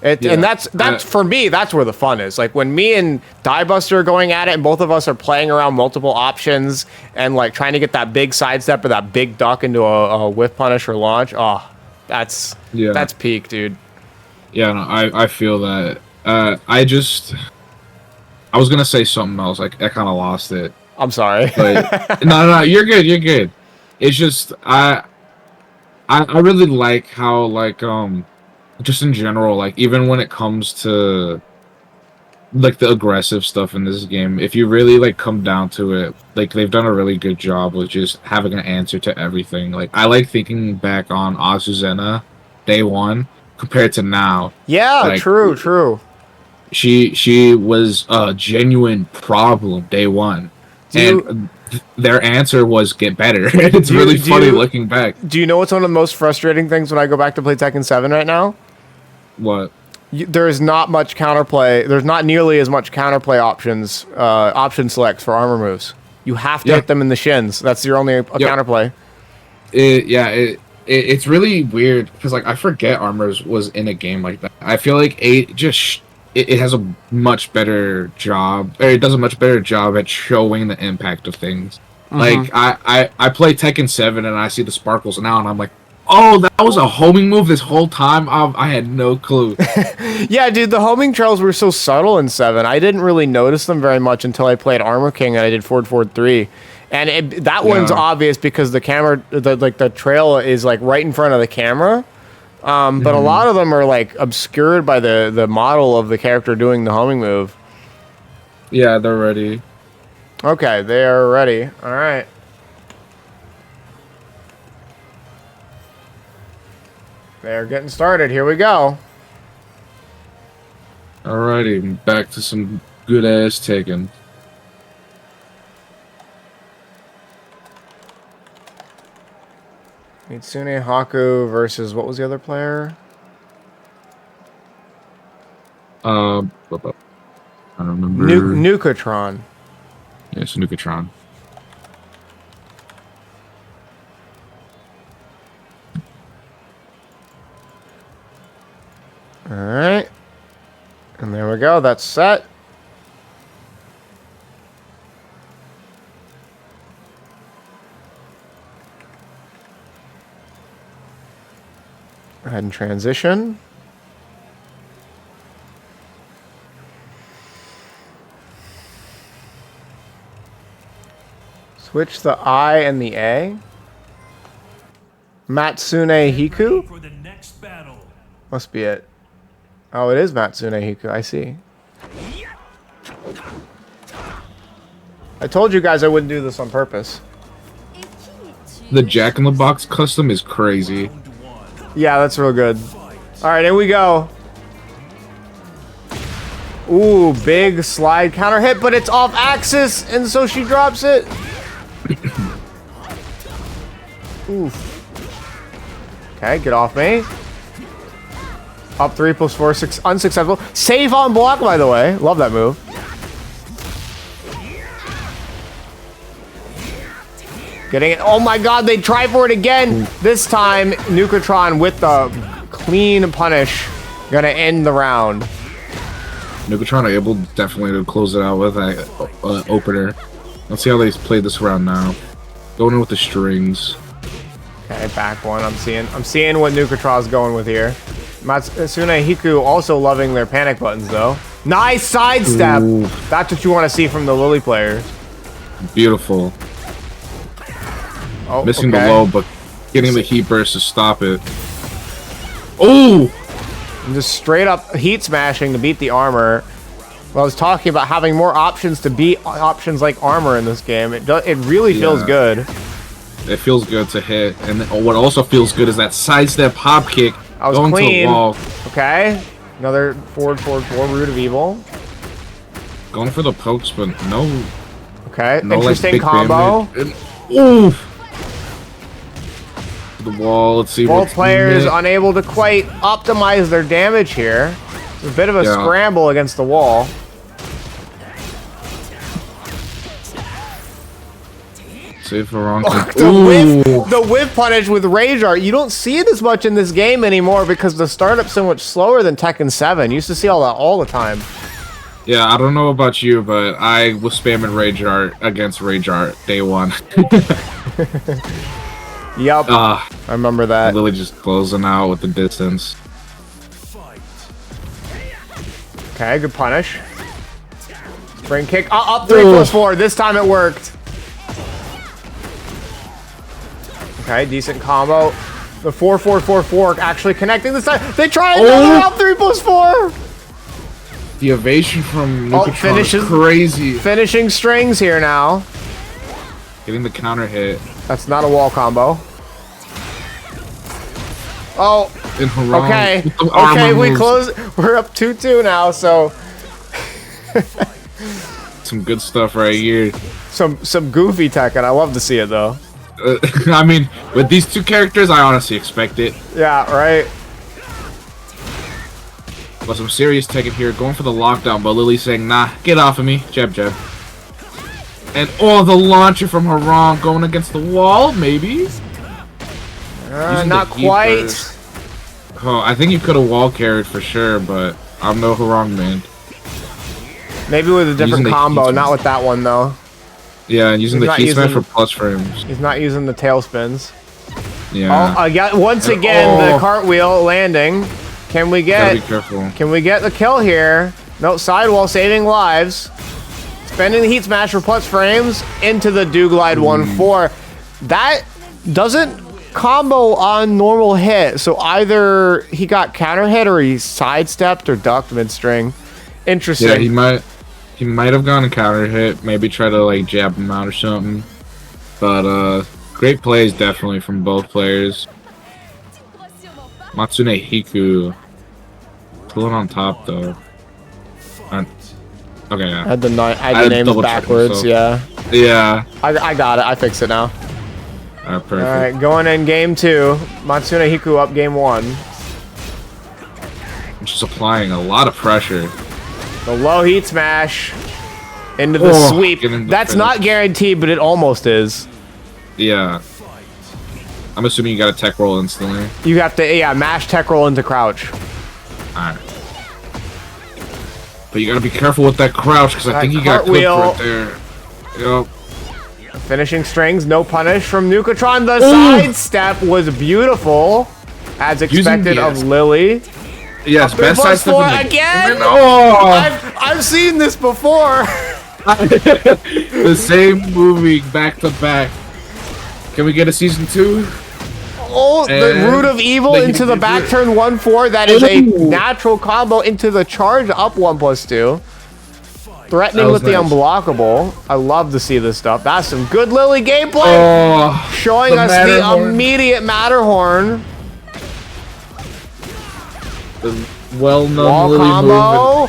And that's for me, that's where the fun is. Like when me and Diebuster are going at it and both of us are playing around multiple options and like trying to get that big sidestep or that big duck into a whiff punish or launch. Oh, that's peak, dude. Yeah, no, I feel that. I was gonna say something else. I kind of lost it. I'm sorry. But no, you're good. You're good. It's just I really like how like just in general, like even when it comes to like the aggressive stuff in this game, if you really like come down to it, like they've done a really good job with just having an answer to everything. Like I like thinking back on Azuzena day one compared to now. Yeah, like, true. She was a genuine problem day one. Their answer was get better. It's really funny looking back. Do you know what's one of the most frustrating things when I go back to play Tekken 7 right now? What? There is not much counterplay. There's not nearly as much counterplay options, option selects for armor moves. You have to hit them in the shins. That's your only counterplay. It's really weird because like I forget armors was in a game like that. I feel like 8 just it has a much better job, or it does a much better job at showing the impact of things. Like I play Tekken 7 and I see the sparkles now and I'm like, oh, that was a homing move this whole time. I had no clue. Yeah, dude, the homing trails were so subtle in 7. I didn't really notice them very much until I played Armor King and I did Forward 3. And that one's obvious because the camera, the trail is like right in front of the camera. But a lot of them are like obscured by the model of the character doing the homing move. Yeah, they're ready. Okay, they are ready. All right. They're getting started. Here we go. Alrighty, back to some good ass Tekken. Mitsune Haku versus what was the other player? I don't remember. Nukatron. Yes, Nukatron. All right. And there we go. That's set. Go ahead and transition. Switch the I and the A. Matsune Hiku? For the next battle. Must be it. Oh, it is Matsune Hiku. I see. I told you guys I wouldn't do this on purpose. The Jack in the Box custom is crazy. Yeah, that's real good. All right, here we go. Ooh, big slide counter hit, but it's off axis, and so she drops it. Oof. Okay, get off me. Up 3 + 4, 6, unsuccessful. Save on block, by the way. Love that move. Getting it. Oh my god, they try for it again. This time, Nukatron with the clean punish. Gonna end the round. Nukatron are able definitely to close it out with that opener. Let's see how they play this round now. Going in with the strings. Okay, back one. I'm seeing what Nukatra's going with here. Matsune Hiku also loving their panic buttons though. Nice sidestep. Ooh. That's what you want to see from the Lily players. Beautiful. Oh, Missing okay. the low, but getting the heat burst to stop it. Oh! Just straight up heat smashing to beat the armor. Well, I was talking about having more options to beat options like armor in this game. It really feels good. It feels good to hit, and what also feels good is that sidestep hop kick I was going clean. to the wall. Okay, another forward, root of evil. Going for the pokes, but no. Okay, no interesting big combo. damage. Ooh! The wall. Let's see. Both players unable to quite optimize their damage here. It's a bit of a scramble against the wall. Save for wrong. The whiff punish with Rage Art. You don't see it as much in this game anymore because the startup's so much slower than Tekken 7. You used to see all that all the time. Yeah, I don't know about you, but I was spamming Rage Art against Rage Art day one. Yep. I remember that. Lily just closing out with the distance. Okay, good punish. Spring kick. Up 3+4. This time it worked. Okay, decent combo. The 4-4-4 fork actually connecting this time. They try another up 3+4. The evasion from Nukatron is crazy. Finishing strings here now. Getting the counter hit. That's not a wall combo. Oh. Okay. Okay, we close. We're up 2-2 now, so. Some good stuff right here. Some goofy Tekken. I love to see it though. I mean, with these two characters, I honestly expect it. Yeah, right. But some serious Tekken here, going for the lockdown, but Lily saying, nah, get off of me. Jab, jab. And the launcher from Harang going against the wall, maybe? Not quite. Oh, I think you could have wall carried for sure, but I'm no Harang man. Maybe with a different combo, not with that one though. Yeah, and using the key smash for plus frames. He's not using the tail spins. Yeah. Oh, I got once again the cartwheel landing. Can we get? Gotta be careful. Can we get the kill here? No, sidewall saving lives. Spending the heat smash for plus frames into the do glide 1-4. That doesn't combo on normal hit. So either he got counter hit or he sidestepped or ducked mid string. Interesting. Yeah, he might have gone a counter hit, maybe try to like jab him out or something. But great plays definitely from both players. Matsune Hiku pulling on top though. Okay, yeah. I had the names backwards, yeah. Yeah. I got it. I fixed it now. Perfect. All right, going in game 2. Matsune Hiku up game 1. Just applying a lot of pressure. The low heat smash into the sweep. That's not guaranteed, but it almost is. Yeah. I'm assuming you got a tech roll instantly. You have to, mash tech roll into crouch. Alright. But you gotta be careful with that crouch, because I think you got clipped right there. Yep. Finishing strings, no punish from Nukatron. The sidestep was beautiful, as expected of Lily. Yes, best sidestep again. I've seen this before. The same movie back to back. Can we get a season 2? Oh, the root of evil into the back turn 1-4. That is a natural combo into the charge up 1+2. Threatening with the unblockable. I love to see this stuff. That's some good Lily gameplay. Showing us the immediate Matterhorn. The well-known wall Lily combo.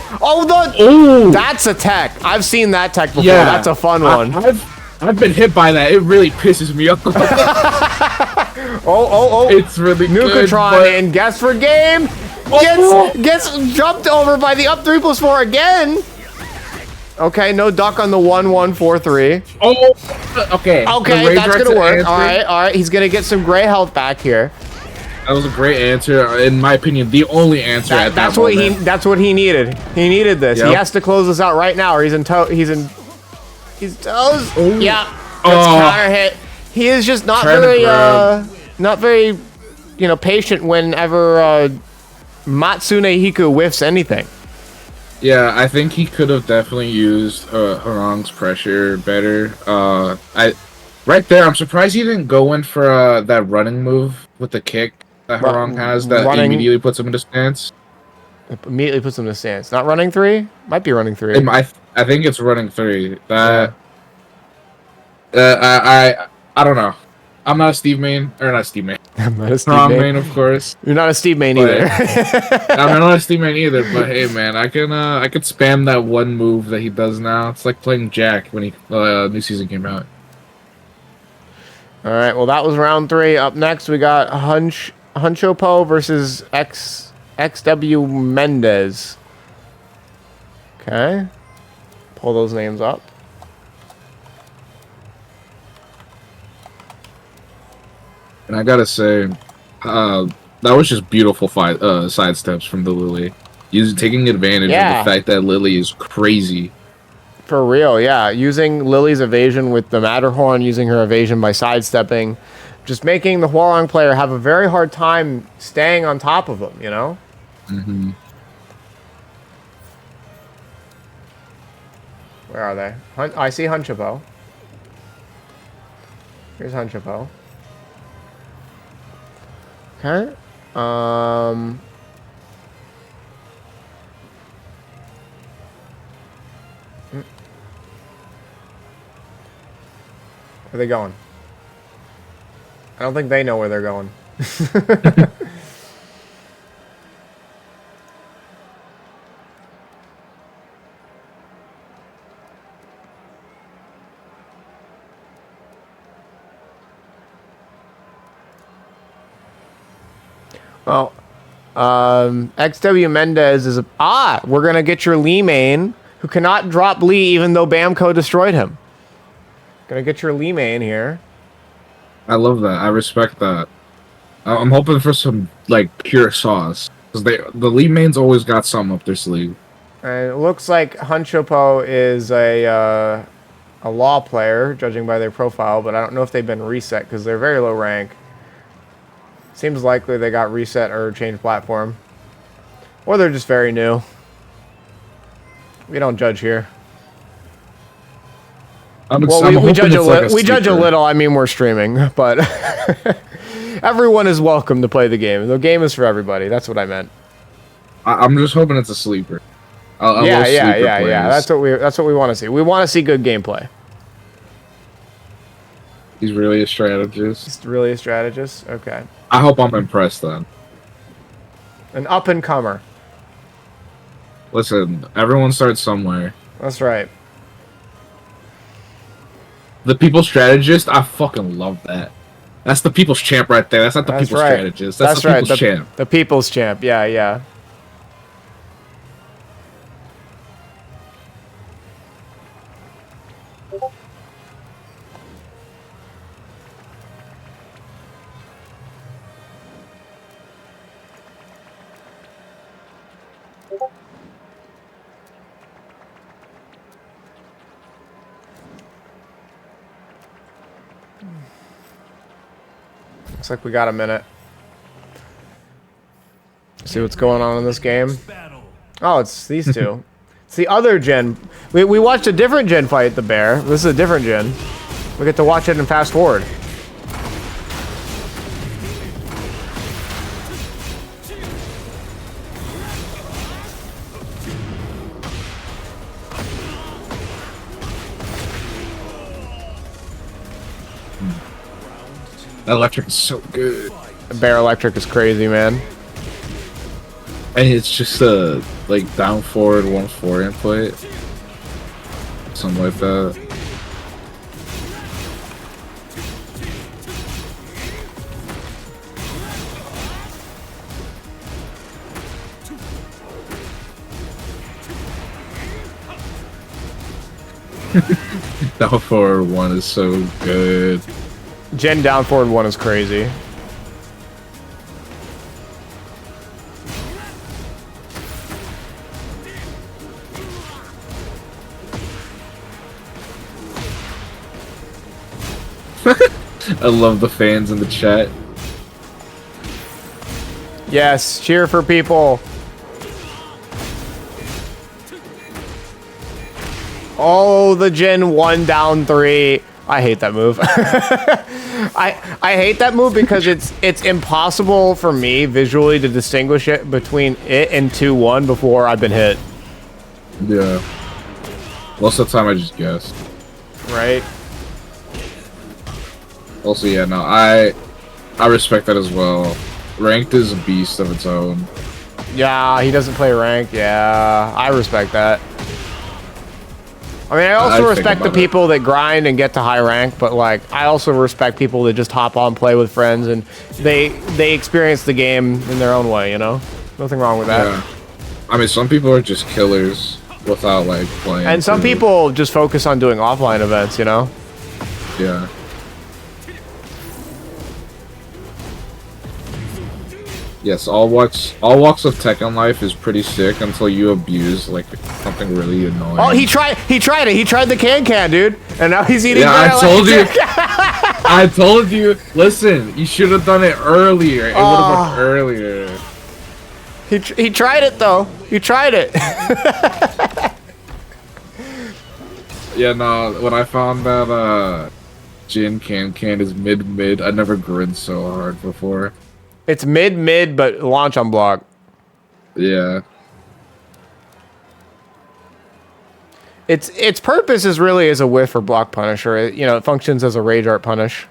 movement. That's a tech. I've seen that tech before. Yeah, that's a fun one. I've been hit by that. It really pisses me off. It's really Nukatron good, and guess for game gets jumped over by the up 3+4 again. Okay, no duck on the 1-1-4-3. Okay. Okay, that's gonna work. All right. He's gonna get some gray health back here. That was a great answer, in my opinion. The only answer at that moment. That's what he needed. He needed this. Yep. He has to close this out right now, or he's toes. Yeah. That's counter hit. He is just not very not very, patient whenever Matsune Hiku whiffs anything. Yeah, I think he could have definitely used Harang's pressure better. Right there, I'm surprised he didn't go in for that running move with the kick that Harang has that immediately puts him into stance. Immediately puts him in stance. Not running 3? Might be running 3. I think it's running 3. That I don't know. I'm not a Steve main, or not Steve main. I'm not a Steve Harang main. main, of course. You're not a Steve main But- either. I'm not a Steve main either, but hey, man, I could spam that one move that he does now. It's like playing Jack when he new season came out. All right, well, that was round 3. Up next, we got Hunchopo versus XW Mendez. Okay. Pull those names up. And I gotta say, that was just beautiful side steps from the Lily. Taking advantage of the fact that Lily is crazy. For real, yeah. Using Lily's evasion with the Matterhorn, using her evasion by sidestepping, just making the Huarong player have a very hard time staying on top of him, Mm-hmm. Where are they? I see Hunchopo. Here's Hunchopo. Okay. Where are they going? I don't think they know where they're going. Well, XW Mendez is we're gonna get your Lee main, who cannot drop Lee even though Bamco destroyed him. Gonna get your Lee main here. I love that. I respect that. I'm hoping for some pure sauce because the Lee main's always got something up their sleeve. And it looks like Hunchopo is a law player, judging by their profile, but I don't know if they've been reset because they're very low rank. Seems likely they got reset or changed platform. Or they're just very new. We don't judge here. We judge a little. I mean, we're streaming, but everyone is welcome to play the game. The game is for everybody. That's what I meant. I'm just hoping it's a sleeper. Yeah. That's what we want to see. We want to see good gameplay. He's really a strategist. He's really a strategist. Okay. I hope I'm impressed then. An up and comer. Listen, everyone starts somewhere. That's right. The people's strategist, I fucking love that. That's the people's champ right there. That's not the people's strategist. That's the people's champ. The people's champ. Yeah. Looks like we got a minute. See what's going on in this game. Oh, it's these two. It's the other gen. We watched a different gen fight the bear. This is a different gen. We get to watch it and fast forward. That electric is so good. Bear electric is crazy, man. And it's just a down forward 1-4 input. Something like that. Down forward 1 is so good. Gen down forward 1 is crazy. I love the fans in the chat. Yes, cheer for people. Oh, the Jin 1 down 3. I hate that move. I hate that move because it's impossible for me visually to distinguish it between it and 2-1 before I've been hit. Yeah. Most of the time I just guess. Right? Also, yeah, no, I respect that as well. Ranked is a beast of its own. Yeah, he doesn't play rank. Yeah, I respect that. I mean, I also respect the people that grind and get to high rank, but like, I also respect people that just hop on, play with friends, and they experience the game in their own way. You know, nothing wrong with that. Yeah. I mean, some people are just killers without like playing. And some people just focus on doing offline events. You know. Yeah. Yes, all walks of Tekken life is pretty sick until you abuse like something really annoying. Oh, he tried it. He tried the can, dude, and now he's eating. Yeah, I told you. I told you. Listen, you should have done it earlier. It would have been earlier. He tried it though. He tried it. Yeah, no. When I found that Jin can is mid, I never grinned so hard before. It's mid, but launch on block. Yeah. Its purpose is really as a whiff or block punisher. It functions as a rage art punish.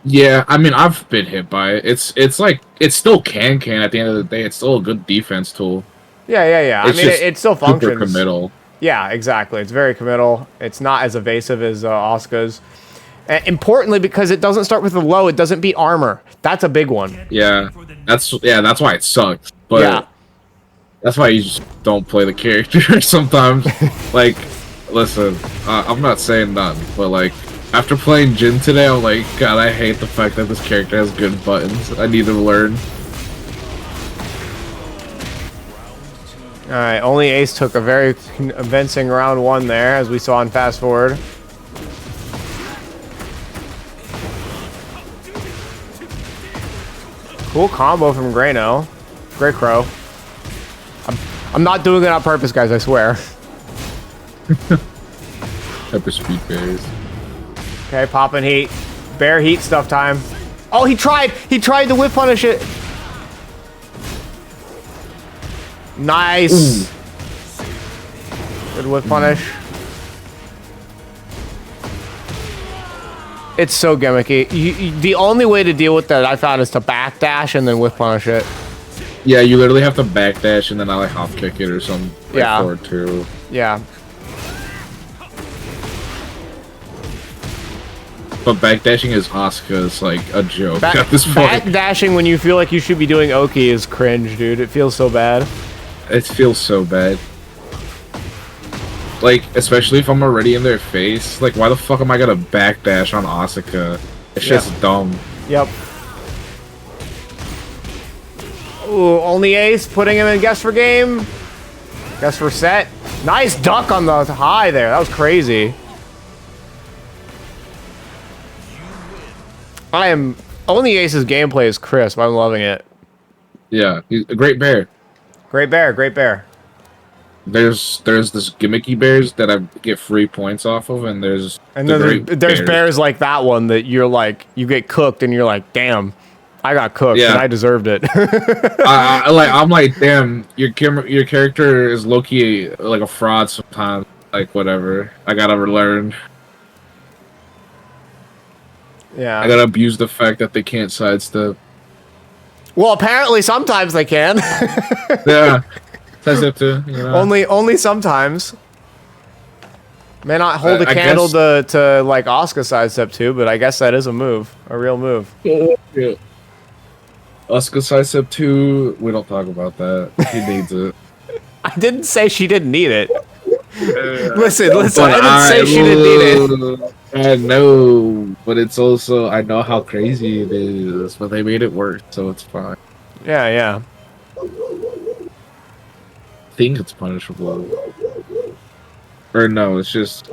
Yeah, I mean, I've been hit by it. It's like it's still can at the end of the day. It's still a good defense tool. Yeah. It's It still functions. Super committal. Yeah, exactly. It's very committal. It's not as evasive as Asuka's. Importantly, because it doesn't start with the low, it doesn't beat armor. That's a big one. Yeah, that's why it sucks. But yeah. That's why you just don't play the character sometimes. Like, listen, I'm not saying none, but like after playing Jin today, I'm like, God, I hate the fact that this character has good buttons. I need to learn. All right, only Ace took a very convincing round 1 there, as we saw in fast forward. Cool combo from Grayno. Great Crow. I'm not doing it on purpose, guys, I swear. Hyper speed bears. Okay, popping heat. Bear heat stuff time. Oh, he tried! He tried to whip punish it! Nice! Ooh. Good whip punish. It's so gimmicky. The only way to deal with that I found is to backdash and then whip punish it. Yeah, you literally have to backdash and then I like hop kick it or something. Like yeah. Forward too. Yeah. But backdashing is Asuka's like a joke at this point. Backdashing when you feel like you should be doing Oki is cringe, dude. It feels so bad. It feels so bad. Like, especially if I'm already in their face. Like, why the fuck am I gonna backdash on Asuka? It's just dumb. Yep. Ooh, only Ace putting him in guess for game. Guess for set. Nice duck on the high there. That was crazy. Only Ace's gameplay is crisp. I'm loving it. Yeah, he's a great bear. Great bear, great bear. There's this gimmicky bears that I get free points off of, and there's there's bears like that one that you're like, you get cooked and you're like, damn, I got cooked and I deserved it. I'm like, damn, your character is low-key like a fraud sometimes. Like, whatever, I gotta learn. Yeah, I gotta abuse the fact that they can't sidestep. Well, apparently sometimes they can. Yeah. Sidestep too, you know? Only sometimes. May not hold a candle to like Asuka sidestep too, but I guess that is a move, a real move. Yeah. Asuka sidestep 2, we don't talk about that. He needs it. I didn't say she didn't need it. Listen, I didn't say she didn't need it. I know, but it's also, I know how crazy it is, but they made it work, so it's fine. Yeah. I think it's punishable. Or no, it's just...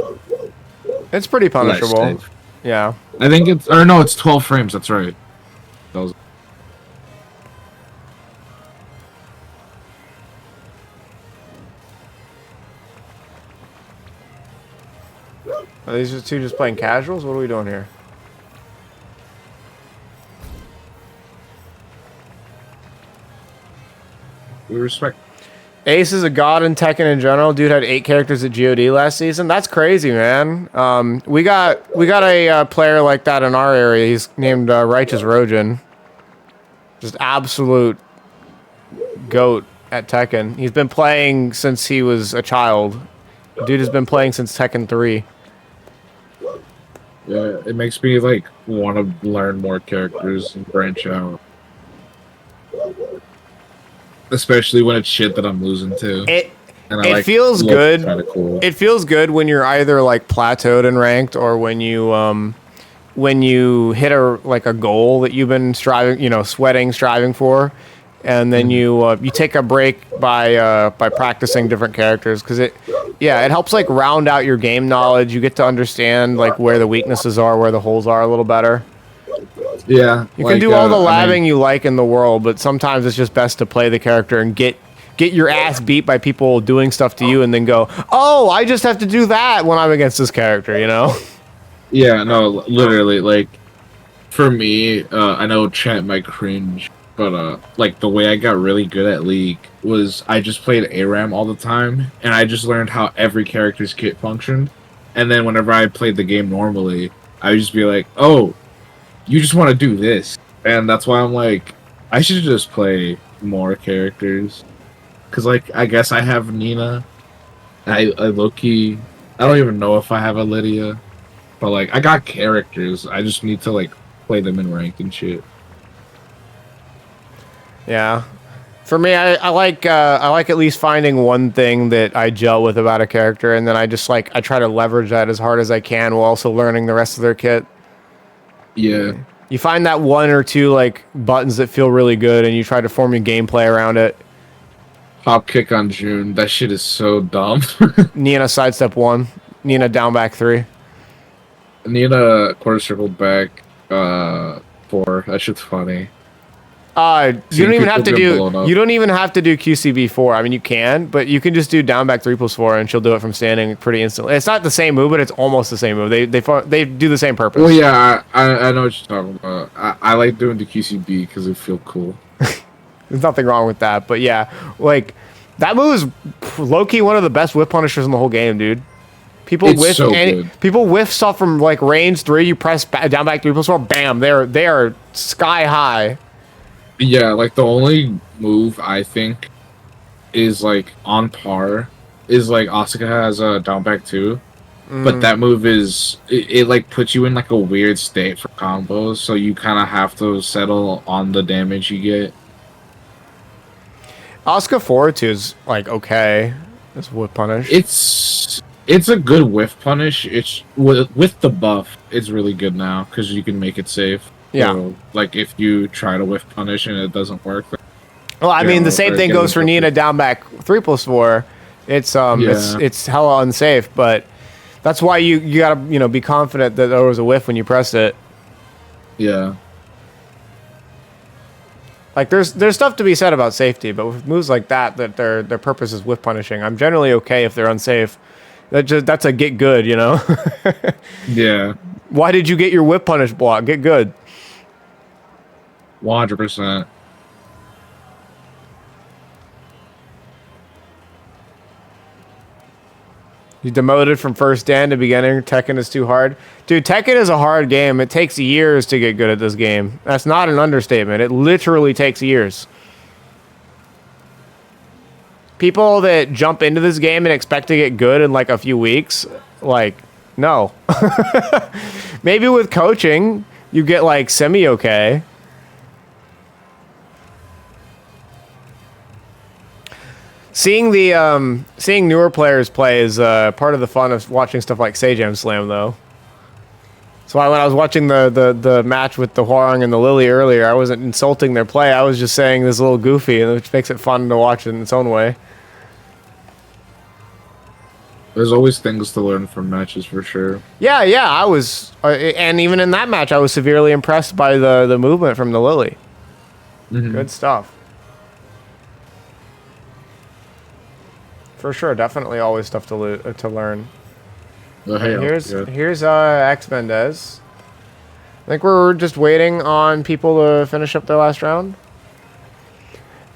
It's pretty punishable. Yeah. I think it's... Or no, it's 12 frames, that's right. That was... Are these just two just playing casuals? What are we doing here? We respect. Ace is a god in Tekken in general. Dude had 8 characters at GOD last season. That's crazy, man. We got a player like that in our area. He's named Righteous Rojan. Just absolute goat at Tekken. He's been playing since he was a child. Dude has been playing since Tekken 3. Yeah, it makes me like want to learn more characters and branch out. Especially when it's shit that I'm losing to. It And feels good. Kinda cool. It feels good when you're either like plateaued and ranked, or when you hit a goal that you've been striving for, and then you take a break by practicing different characters, because it helps like round out your game knowledge. You get to understand like where the weaknesses are, where the holes are a little better. Yeah, You can do all the labbing you like in the world, but sometimes it's just best to play the character and get your ass beat by people doing stuff to you, and then go, oh, I just have to do that when I'm against this character, you know? Yeah, no, literally, like, for me, I know chat might cringe, but, like, the way I got really good at League was I just played ARAM all the time, and I just learned how every character's kit functioned, and then whenever I played the game normally, I would just be like, oh, you just want to do this. And that's why I'm like, I should just play more characters. Because, like, I guess I have Nina. I low-key, I don't even know if I have a Lydia. But, like, I got characters. I just need to, like, play them in ranked and shit. Yeah. For me, I like at least finding one thing that I gel with about a character, and then I try to leverage that as hard as I can while also learning the rest of their kit. Yeah. You find that one or two like buttons that feel really good, and you try to form your gameplay around it. Hop kick on June. That shit is so dumb. Nina sidestep 1. Nina down back 3. Nina quarter circle back 4. That shit's funny. You don't even have to people get blown up. you don't even have to do QCB 4. I mean, you can, but you can just do down back 3+4, and she'll do it from standing pretty instantly. It's not the same move, but it's almost the same move. They do the same purpose. Well, yeah, I know what you're talking about. I like doing the QCB because it feels cool. There's nothing wrong with that, but yeah, like that move is low-key one of the best whip punishers in the whole game, dude. People whiff stuff from like range 3. You press down back 3+4, bam, they are sky high. Yeah, like the only move I think is like on par is like Asuka has a down back 2, but that move is it like puts you in like a weird state for combos, so you kind of have to settle on the damage you get. Asuka forward 2 is like okay. It's whip punish. It's a good whiff punish. It's with the buff, it's really good now because you can make it safe. Yeah. So, like if you try to whiff punish and it doesn't work. Well, I mean, the same thing goes for Nina down back 3+4. It's hella unsafe, but that's why you gotta be confident that there was a whiff when you pressed it. Yeah. Like there's stuff to be said about safety, but with moves like that their purpose is whiff punishing, I'm generally okay if they're unsafe. That's a get good, you know. Yeah. Why did you get your whip punish block? Get good. 100%. You demoted from first dan to beginning. Tekken is too hard. Dude, Tekken is a hard game. It takes years to get good at this game. That's not an understatement. It literally takes years. People that jump into this game and expect to get good in like a few weeks, like, no. Maybe with coaching, you get like semi-okay. Seeing newer players play is part of the fun of watching stuff like Sajam Slam, though. So when I was watching the match with the Hwarang and the Lily earlier, I wasn't insulting their play. I was just saying this little goofy, which makes it fun to watch in its own way. There's always things to learn from matches for sure. Yeah, I was, and even in that match, I was severely impressed by the movement from the Lily. Mm-hmm. Good stuff. For sure, definitely always stuff to learn. Oh, hey, Here's X Mendez. I think we're just waiting on people to finish up their last round.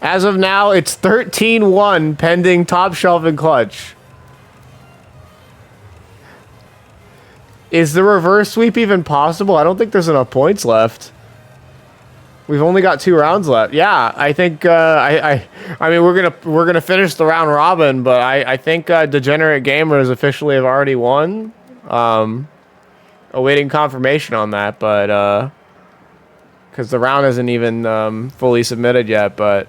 As of now, it's 13-1 pending top shelf and clutch. Is the reverse sweep even possible? I don't think there's enough points left. We've only got 2 rounds left. Yeah, I think I mean we're gonna finish the round robin, but I think Degenerate Gamers officially have already won. Awaiting confirmation on that, but because the round isn't even fully submitted yet. But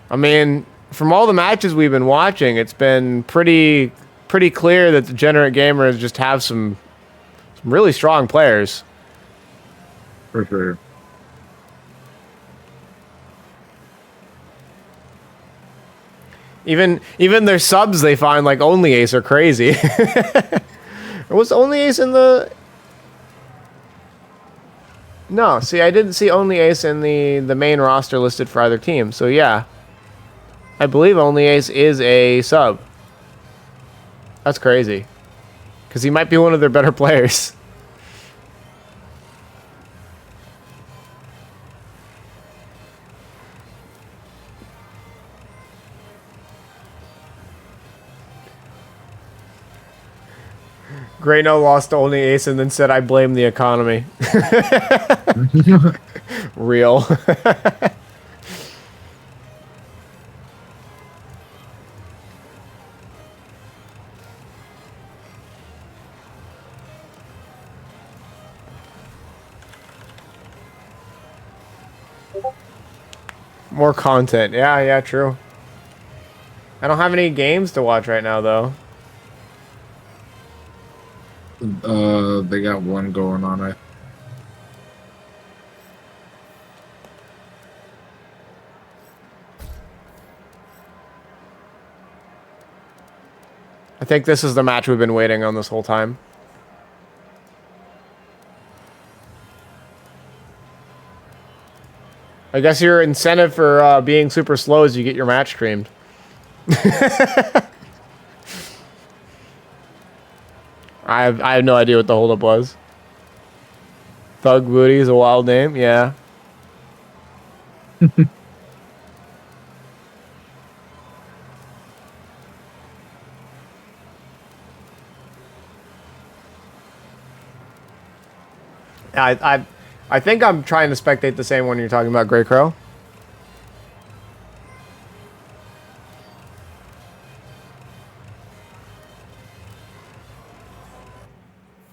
I mean, from all the matches we've been watching, it's been pretty clear that Degenerate Gamers just have some really strong players. For sure. Even their subs they find like Only Ace are crazy. Was Only Ace in the... No, see, I didn't see Only Ace in the main roster listed for either team. So yeah, I believe Only Ace is a sub. That's crazy. Because he might be one of their better players. Grayno lost to Only Ace and then said, I blame the economy. Real. More content. Yeah, true. I don't have any games to watch right now, though. They got one going on. I think this is the match we've been waiting on this whole time. I guess your incentive for being super slow is you get your match streamed. I have no idea what the holdup was. Thug Booty is a wild name, yeah. I think I'm trying to spectate the same one you're talking about, Grey Crow.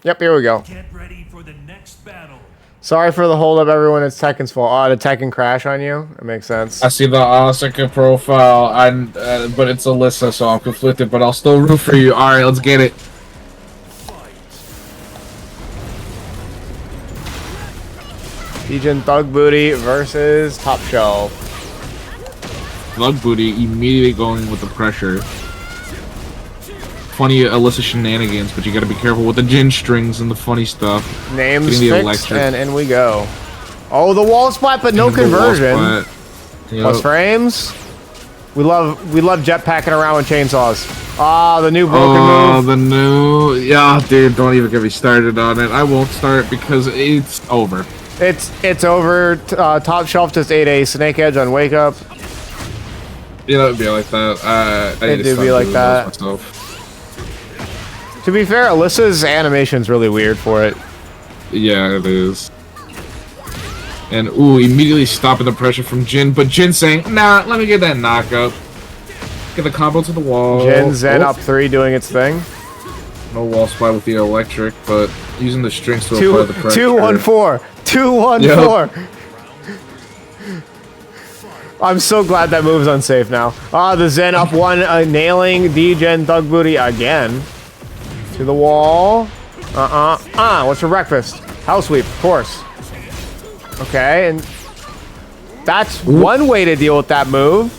Yep, here we go. Get ready for the next battle. Sorry for the holdup, everyone. It's Tekken's fault. Oh, did Tekken crash on you? It makes sense. I see the second profile, but it's Alyssa, so I'm conflicted. But I'll still root for you. All right, let's get it. Degen Thug Booty versus Top Shelf. Thug Booty immediately going with the pressure. Funny Alyssa shenanigans, but you gotta be careful with the gin strings and the funny stuff. Names fixed, and in we go. Oh, the wall splat, but no conversion. Yep. Plus frames. We love jetpacking around with chainsaws. Ah, the new broken move. Oh, the new... Yeah, dude, don't even get me started on it. I won't start because it's over. It's over. Top Shelf just ate a snake edge on Wake Up. You know, it'd be like that. It do be like that. Myself. To be fair, Alyssa's animation's really weird for it. Yeah, it is. And, ooh, immediately stopping the pressure from Jin, but Jin saying, nah, let me get that knockup. Get the combo to the wall. Jin Zen up 3 doing its thing. No wall spot with the electric, but using the strings to apply the pressure. 2-1-4. 2-1-4. Yep. I'm so glad that move's unsafe now. Ah, the Zen up 1, nailing Degen Thug Booty again. To the wall. What's for breakfast? House sweep, of course. Okay, and that's one way to deal with that move.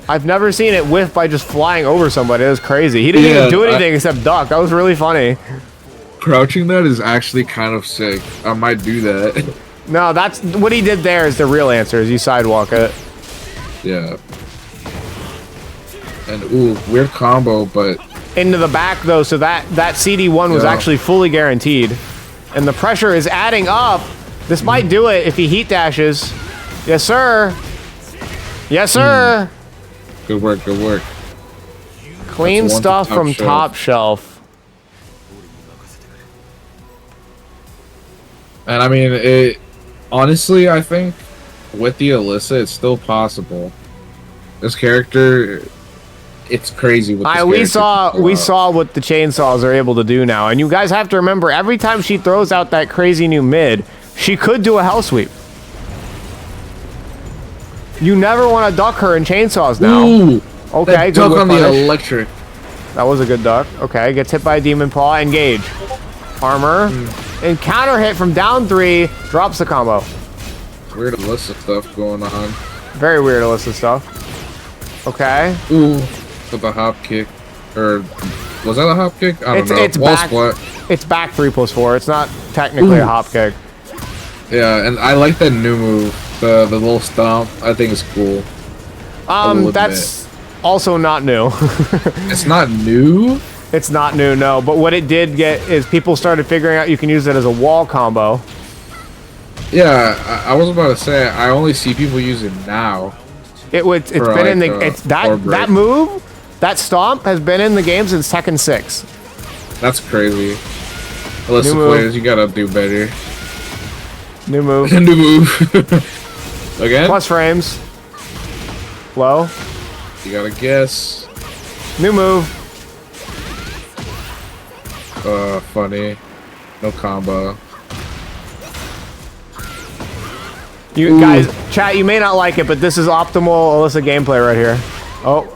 I've never seen it whiff by just flying over somebody. It was crazy. He didn't even do anything except duck. That was really funny. Crouching that is actually kind of sick. I might do that. No, that's what he did there is the real answer, is you sidewalk it. Yeah. And ooh, weird combo, but Into the back though, so that CD1 was Yeah. actually fully guaranteed. And the pressure is adding up. This might do it if he heat dashes. Yes, sir. Yes, sir. good work, good work. Clean That's one stuff to from top top shelf. And I mean, it honestly, I think with the Alyssa, it's still possible. This character, it's crazy with this We character saw can pull we out. saw what the chainsaws are able to do now, and you guys have to remember every time she throws out that crazy new mid, she could do a hell sweep. You never want to duck her in chainsaws now. Ooh, Okay, that good duck whip on the punish. electric. That was a good duck. Okay, gets hit by a demon paw. Engage. Armor. And counter hit from down 3. Drops the combo. Weird Alyssa stuff going on. Very weird Alyssa stuff. Okay. Ooh, with the hop kick, or was that a hop kick? I don't know. It's Wall back. splat. It's back 3+4. It's not technically a hop kick. Yeah, and I like that new move, the little stomp. I think it's cool. will That's also not new. It's not new. It's not new, no. But what it did get is people started figuring out you can use it as a wall combo. Yeah, I was about to say I only see people use it now. It's For, been in like, the it's or break. that move, that stomp has been in the game since Tekken 6. That's crazy. Alyssa New move. players, you gotta do better. New move. New move. Again? Plus frames. Low. You gotta guess. New move. Funny. No combo. You guys, chat, you may not like it, but this is optimal Alyssa gameplay right here. Oh,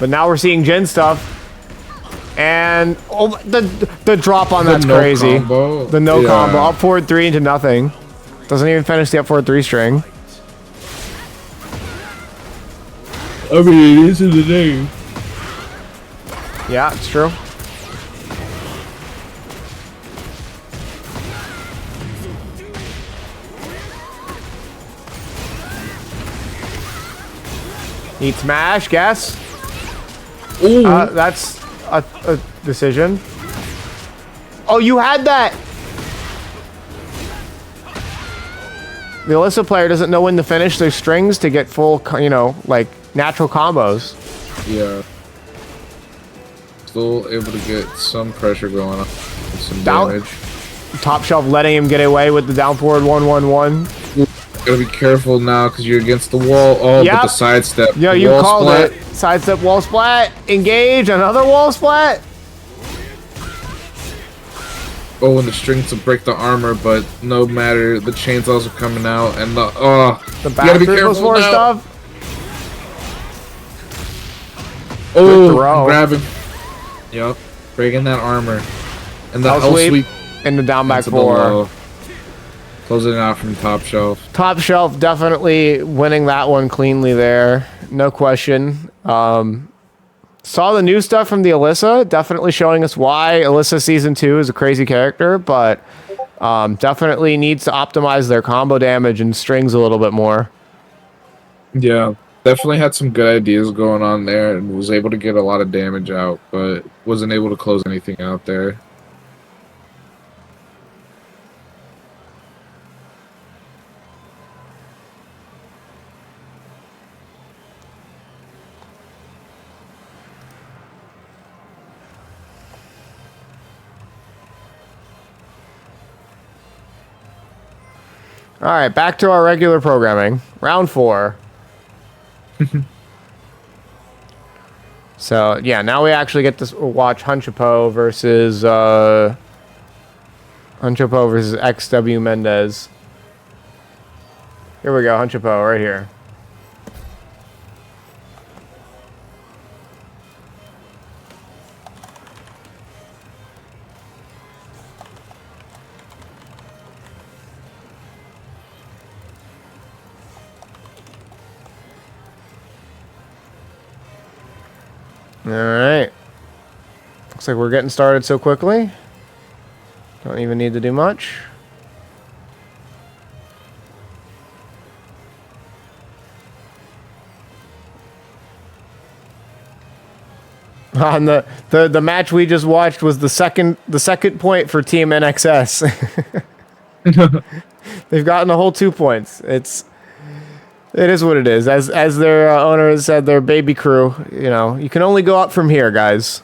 but now we're seeing Jin stuff. And oh, the drop on that's no crazy. combo? The no Yeah. combo. Up forward 3 into nothing. Doesn't even finish the up forward 3 string. I mean, it is in the name. Yeah, it's true. Eat smash, guess. Ooh. That's a decision. Oh, you had that! The Alyssa player doesn't know when to finish their strings to get full, like, natural combos. Yeah. Still able to get some pressure going on. With some Down- damage. Top shelf letting him get away with the down forward 1-1-1. Gotta be careful now because you're against the wall. Oh, Yep. but the sidestep. Yo, you wall called splat. it. Sidestep wall splat. Engage. Another wall splat. Oh, and the strings to break the armor, but no matter. The chainsaws are coming out, and the The you back gotta be 3+4 careful now. stuff. Oh, throw. grabbing. Yep, breaking that armor, and the Hell hell sweep. sweep And the down back into the 4. low. Closing it out from top shelf. Top shelf definitely winning that one cleanly there. No question. Saw the new stuff from the Alyssa, definitely showing us why Alyssa Season 2 is a crazy character, but definitely needs to optimize their combo damage and strings a little bit more. Yeah, definitely had some good ideas going on there, and was able to get a lot of damage out, but wasn't able to close anything out there. All right, back to our regular programming. Round 4. So, yeah, now we actually get to watch Hunchapo versus XW Mendez. Here we go, Hunchapo, right here. All right. Looks like we're getting started so quickly. Don't even need to do much. On the match we just watched was the second point for Team NxS. They've gotten a whole 2 points. It is what it is. As their owner has said, their baby crew. You know, you can only go up from here, guys.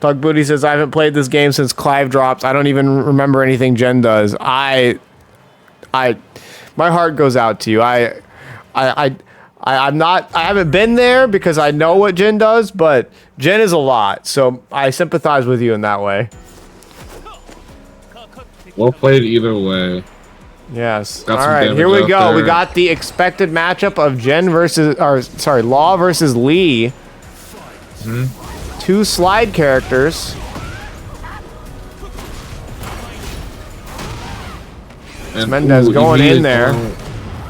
Tug Booty says, I haven't played this game since Clive drops. I don't even remember anything Jen does. My heart goes out to you. I haven't been there because I know what Jen does, but Jen is a lot, so I sympathize with you in that way. Well played either way. Yes. Got All some right, damage here we out go. there. We got the expected matchup of Law versus Lee. Two slide characters. And Mendez going in there.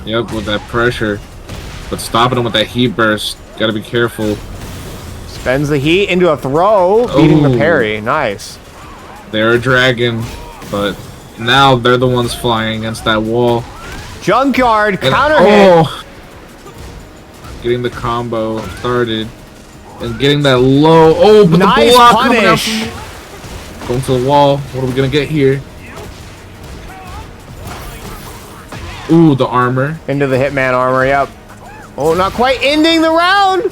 Yep, with that pressure. But stopping him with that heat burst. Gotta be careful. Spends the heat into a throw, beating the parry. Nice. They're a dragon, but now they're the ones flying against that wall. Junkyard And, counter hit. Getting the combo started. And getting that low. Oh, but Nice the block coming out punish. going to the wall. What are we gonna get here? Ooh, the armor. Into the Hitman armor, yep. Oh, not quite ending the round.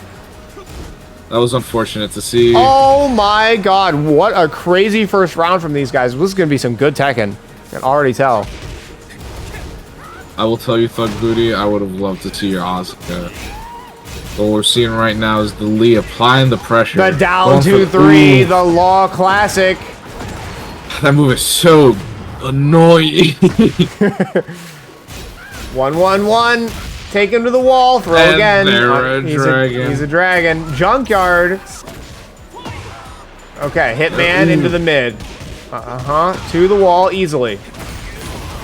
That was unfortunate to see. Oh my god, what a crazy first round from these guys. This is going to be some good Tekken. I can already tell. I will tell you, Thug Booty, I would have loved to see your Asuka. What we're seeing right now is the Lee applying the pressure. The down Going for 2-3, ooh. the Law classic. That move is so annoying. 1-1-1. Take him to the wall. Throw And again. they're a dragon. He's a dragon. Junkyard. Okay, Hitman into the mid. To the wall easily.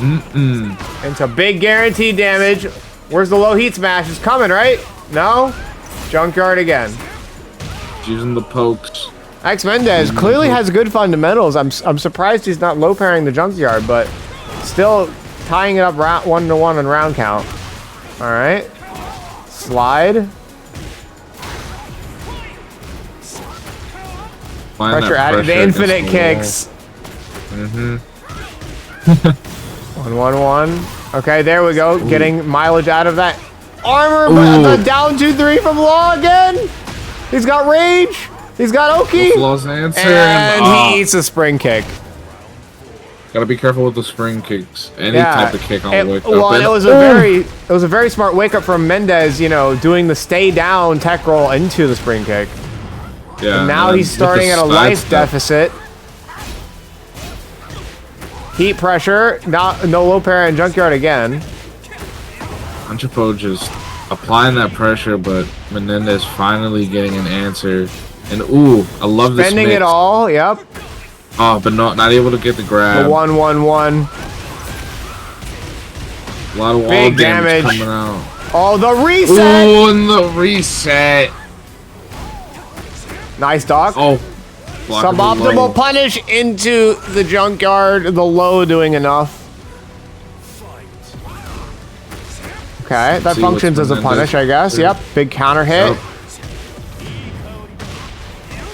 Into big guaranteed damage. Where's the low heat smash? It's coming, right? No? Junkyard again. Using the pokes. X Mendez clearly has good fundamentals. I'm surprised he's not low pairing the Junkyard, but still tying it up 1-1 in round count. All right. Slide. Pressure added. The infinite kicks. 1-1-1. Okay, there we go. Ooh. Getting mileage out of that armor. But the down 2-3 from Law again. He's got rage. He's got Oki. Law's answer. And he eats a spring kick. Gotta be careful with the spring kicks. Any type of kick on wake up. Well, it was a very smart wake up from Mendez, you know, doing the stay down tech roll into the spring kick. Yeah. And now he's starting at a life deficit. Heat pressure, no low pair and Junkyard again. Anchapo just applying that pressure, but Menendez finally getting an answer. And ooh, I love this Spending mix. it all, yep. Oh, but not able to get the grab. The 1-1-1. A lot of wall Big damage damage. coming out. Oh, the reset! Ooh, and the reset. Nice dog. Oh. Suboptimal punish into the Junkyard. The low doing enough. Okay, that functions as a punish, I guess. Yep, big counter hit. Yep.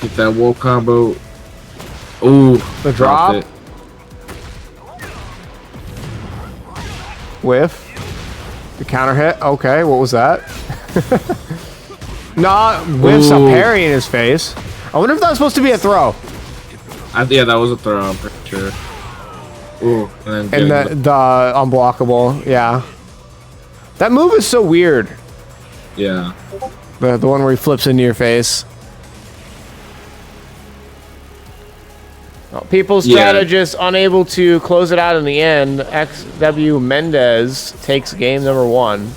Get that wall combo. Ooh, The drop. it. Whiff. The counter hit. Okay, what was that? Nah, whiffs a parry in his face. I wonder if that was supposed to be a throw. Yeah, that was a throw, I'm pretty sure. Ooh, and then And the unblockable, yeah. That move is so weird. yeah. The one where he flips into your face. Well, People's Strategist unable to close it out in the end. XW Mendez takes game number 1.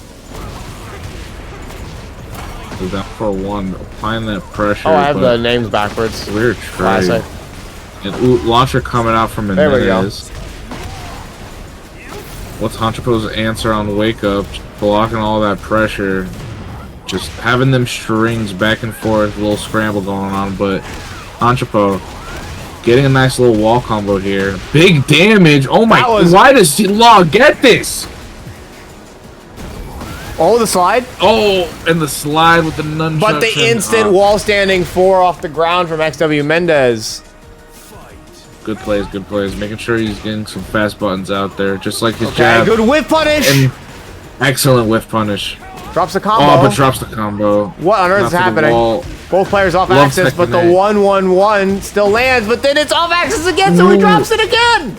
We're down for 1. Applying that pressure. Oh, I have the names backwards. Weird trade. Classic. And ooh, launcher coming out from There we go. Menendez. What's Hanchapo's answer on wake up? Blocking all that pressure. Just having them strings back and forth. A little scramble going on, but Hanchapo getting a nice little wall combo here. Big damage. Oh my, why does Law get this? Oh, the slide. Oh, and the slide with the nunchucks. But the instant wall standing 4 off the ground from XW Mendez. Good plays, good plays. Making sure he's getting some fast buttons out there, just like his Okay, jab. good whiff punish. And excellent whiff punish. Drops the combo. Oh, but drops the combo. What on earth is happening? Both players off Love axis, but the technique. 1-1-1 still lands, but then it's off axis again, so he drops it again.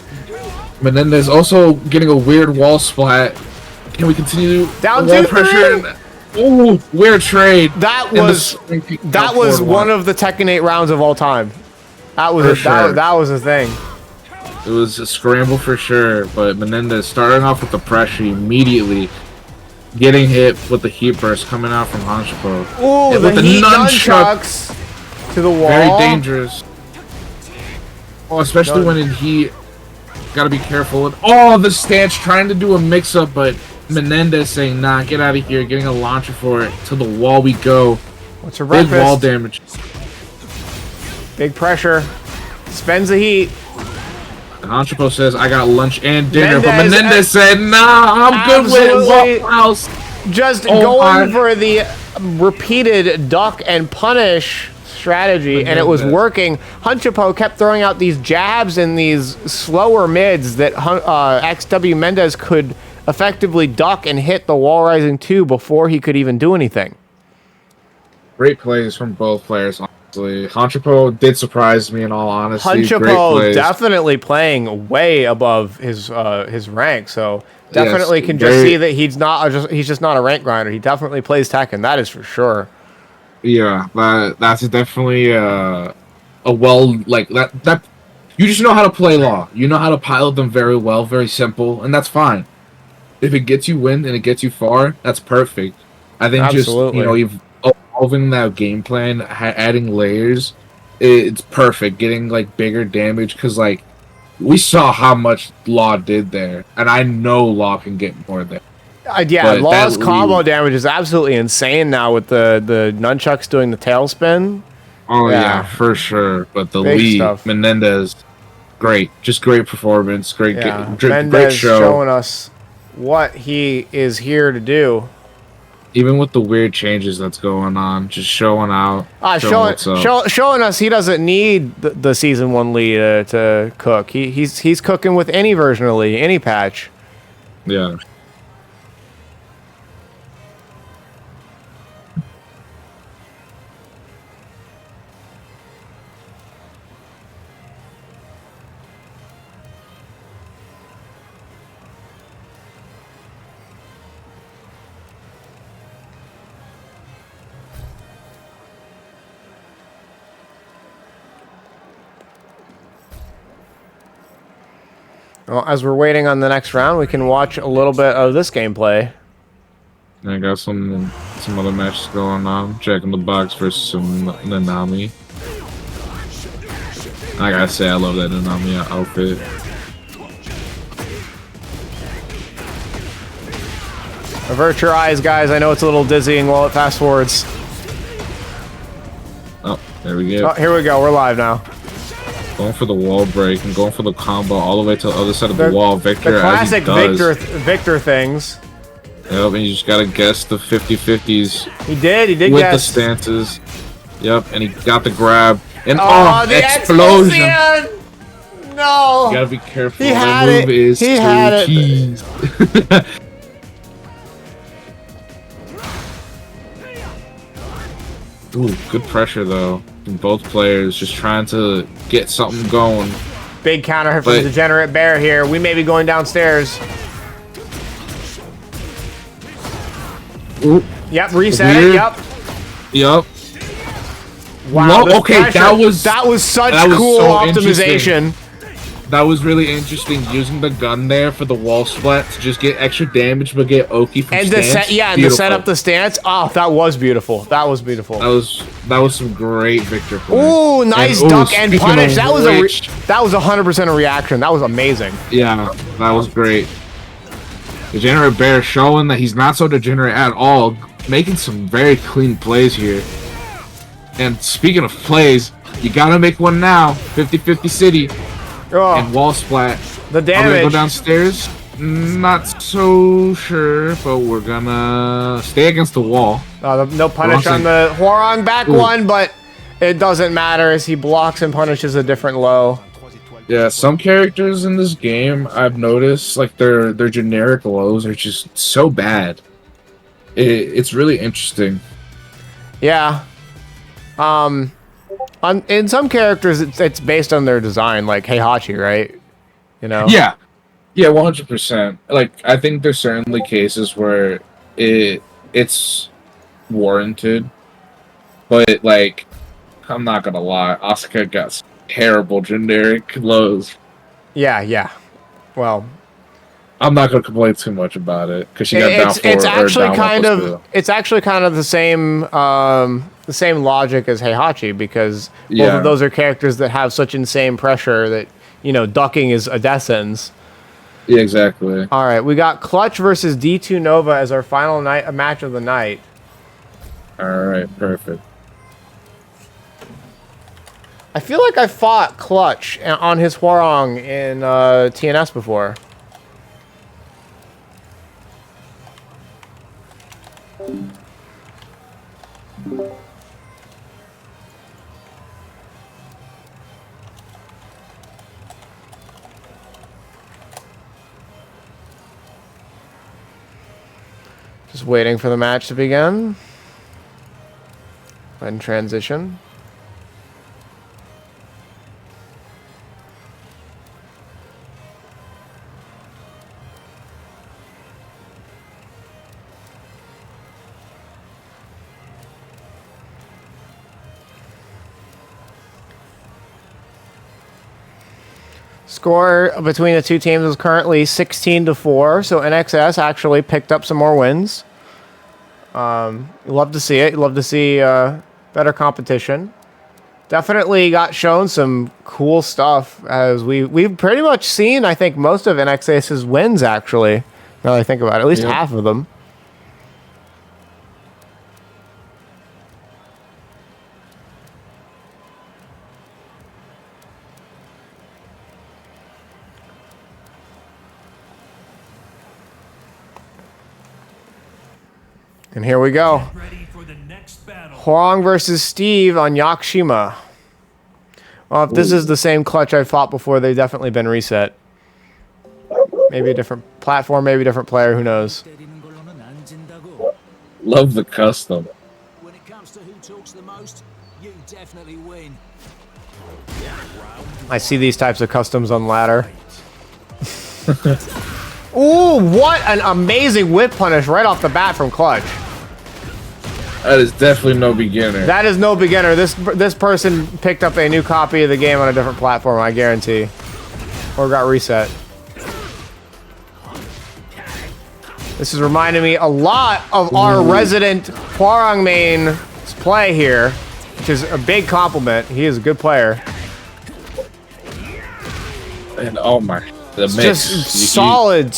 Menendez also getting a weird wall splat. Can we continue? Down wall 2-3. Ooh, weird trade. That And the was swing kick that out was forward one of the Tekken 8 rounds of all time. That was For a, sure. that was a thing. It was a scramble for sure, but Menendez starting off with the pressure immediately, getting hit with the heat burst coming out from Hanchipo. Ooh, And the with heat nunchucks to the wall. Very dangerous. Oh, especially when in heat. Gotta be careful with. Oh, the stance trying to do a mix-up, but Menendez saying, nah, get out of here, getting a launcher for it. To the wall we go. What's her Big breakfast? wall damage. Big pressure. Spends the heat. Hanchipo says, I got lunch and dinner, but Menendez, Menendez said, nah, I'm good with Absolutely. it. Waffle House. Just Oh, going my. for the repeated duck and punish strategy, and it was working. Hanchipo kept throwing out these jabs and these slower mids that XW Mendez could effectively duck and hit the wall rising 2 before he could even do anything. Great plays from both players, honestly. Hanchipo did surprise me in all honesty. Great Hanchipo plays. definitely playing way above his rank, so definitely Yes, can just very- see that he's just not a rank grinder. He definitely plays Tekken, that is for sure. Yeah, that's definitely a well, like, that you just know how to play Law. You know how to pilot them very well, very simple, and that's fine. If it gets you win and it gets you far, that's perfect. I think Absolutely. just, you've evolving that game plan, adding layers, it's perfect. Getting, like, bigger damage, because, like, we saw how much Law did there, and I know Law can get more there. Yeah, But Law's that combo damage is absolutely insane now with the nunchucks doing the tailspin. Oh, Yeah. yeah, for sure. But the Big lead, stuff. Menendez, great. Just great performance. Great, Yeah, great Mendez show. showing us what he is here to do. Even with the weird changes that's going on, just showing out. Showing us he doesn't need the season 1 lead to cook. He's cooking with any version of lead, any patch. Yeah. Well, as we're waiting on the next round, we can watch a little bit of this gameplay. I got some other matches going on. Jack in the Box versus some Nanami. I gotta say, I love that Nanami outfit. Avert your eyes, guys. I know it's a little dizzying while it fast forwards. Oh, there we go. Oh, here we go. We're live now. Going for the wall break and going for the combo all the way to the other side of the wall. Victor, The classic as he does. Victor things. Yep, and you just gotta guess the 50-50s He did with guess. the stances. Yep, and he got the grab. And The explosion! You explosion! No! gotta be careful. He That had move it. is He too had it. cheese. Ooh, good pressure though from both players, just trying to get something going. Big counter hit from But- Degenerate Bear here. We may be going downstairs. Ooh, Yep, reset Weird. it. Yep. yep. Wow. Well, this okay, pressure- that was such so cool interesting. optimization. That was really interesting, using the gun there for the wall splat to just get extra damage but get Oki from And to stance. set, and to set up the stance. Oh, that was beautiful. That was beautiful. That was some great Victor play. Ooh, nice And, duck and speaking punish. of That was which- that was 100% a reaction. That was amazing. Yeah, that was great. Degenerate Bear showing that he's not so degenerate at all, making some very clean plays here. And speaking of plays, you gotta make one now. 50-50 City Oh, and wall splat. the I'm gonna go damage. downstairs. Not so sure, but we're gonna stay against the wall. No punish on the Hwoarang back one, but it doesn't matter as he blocks and punishes a different low. Yeah, some characters in this game I've noticed like their generic lows are just so bad. It's really interesting. Yeah. In some characters, it's based on their design, like Heihachi, right? You know? Yeah, 100%. Like, I think there's certainly cases where it's warranted, but like, I'm not gonna lie, Asuka got terrible generic lows. Yeah. Well, I'm not gonna complain too much about it because she got down four. It's actually kind of the same logic as Heihachi, because both of those are characters that have such insane pressure that, you know, ducking is a death sentence. Yeah, exactly. All right, we got Clutch versus D2 Nova as our final match of the night. All right, perfect. I feel like I fought Clutch on his Hwoarang in TNS before. Just waiting for the match to begin. Go ahead and transition. Score between the two teams is currently 16-4, so NxS actually picked up some more wins. You love to see it. You love to see better competition. Definitely got shown some cool stuff, as we've pretty much seen, I think, most of NxS's wins, actually, now that I think about it. At least half of them. And here we go. Ready for the next battle. Hwoarang versus Steve on Yakushima. Well, if this is the same Clutch I fought before, they've definitely been reset. Maybe a different platform, maybe a different player, who knows. Love the custom. When it comes to who talks the most, you definitely win. I see these types of customs on ladder. Ooh, what an amazing whip punish right off the bat from Clutch. That is definitely no beginner. That is no beginner. This person picked up a new copy of the game on a different platform, I guarantee. Or got reset. This is reminding me a lot of our resident Hwoarang main's play here, which is a big compliment. He is a good player. And oh my, the It's mix. just solid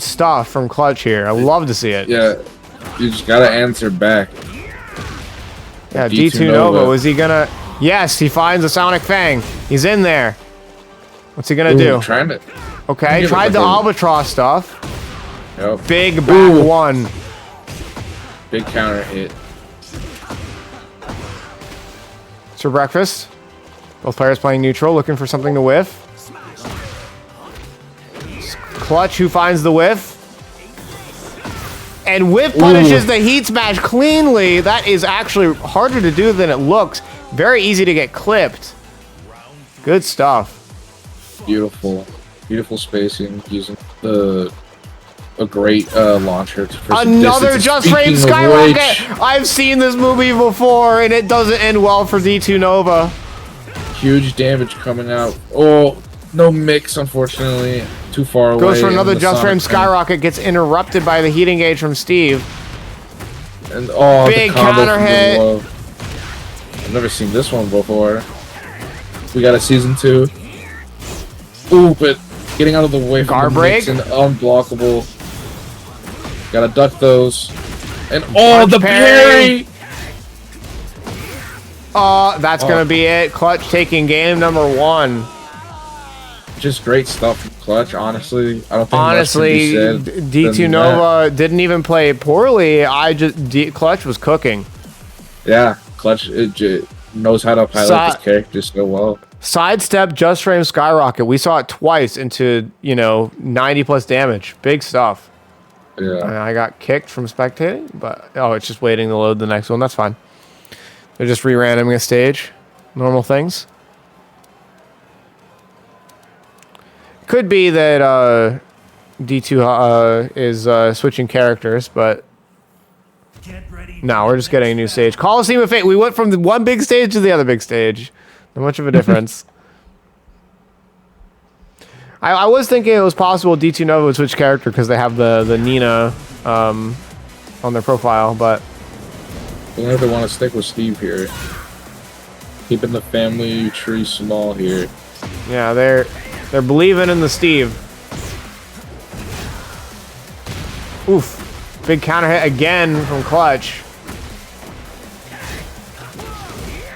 stuff from Clutch here. I love to see it. Yeah, you just gotta answer back. Yeah, D2 Nova, is he gonna... Yes, he finds a Sonic Fang. He's in there. What's he gonna do? Trying to... Okay, tried the Albatross stuff. Yep. Big back one. Big counter hit. Sir Breakfast. Both players playing neutral, looking for something to whiff. Clutch, who finds the whiff. And whiff punishes the heat smash cleanly. That is actually harder to do than it looks. Very easy to get clipped. Good stuff. Beautiful. Beautiful spacing using a great launcher. Another Just Frame Skyrocket! I've seen this movie before, and it doesn't end well for D2 Nova. Huge damage coming out. Oh, no mix, unfortunately. Too far away. Goes for another Just Frame Skyrocket, gets interrupted by the heat engage from Steve. And big counter hit. I've never seen this one before. We got a season 2. Ooh, but getting out of the way from the mix and unblockable. Gotta duck those. And the parry! That's gonna be it. Clutch taking game number 1. just great stuff from Clutch, honestly. I don't think Honestly, much can be said D2 than Nova didn't even play poorly. Clutch was cooking. that. Yeah, Clutch knows how to pilot his characters so well. Sidestep, just frame, skyrocket. We saw it twice into 90 plus damage. Big stuff. Yeah. I got kicked from spectating, but it's just waiting to load the next one. That's fine. They're just re-randoming a stage. Normal things. Could be that D2 is switching characters, but Get ready. no, we're just getting a new stage. Coliseum of Fate. We went from the one big stage to the other big stage. Not much of a difference. I was thinking it was possible D2 Nova would switch character because they have the Nina on their profile, but I wonder if they want to stick with Steve here. Keeping the family tree small here. yeah, they're believing in the Steve. Oof. Big counter hit again from Clutch.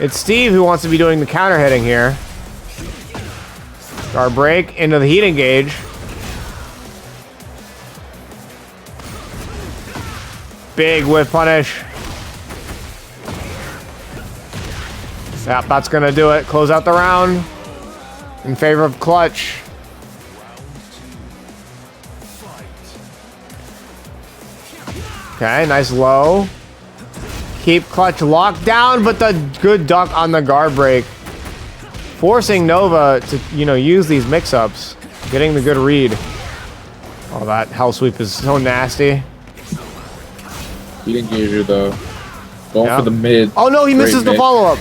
It's Steve who wants to be doing the counter hitting here. Guard break into the heat engage. Big whiff punish. Yep, that's gonna do it. Close out the round in favor of Clutch. Okay, nice low. Keep Clutch locked down, but the good duck on the guard break. Forcing Nova to, use these mix-ups. Getting the good read. Oh, that hell sweep is so nasty. He didn't give you though. Going Yeah. for the mid. Oh no, he Great misses the mid. follow-up.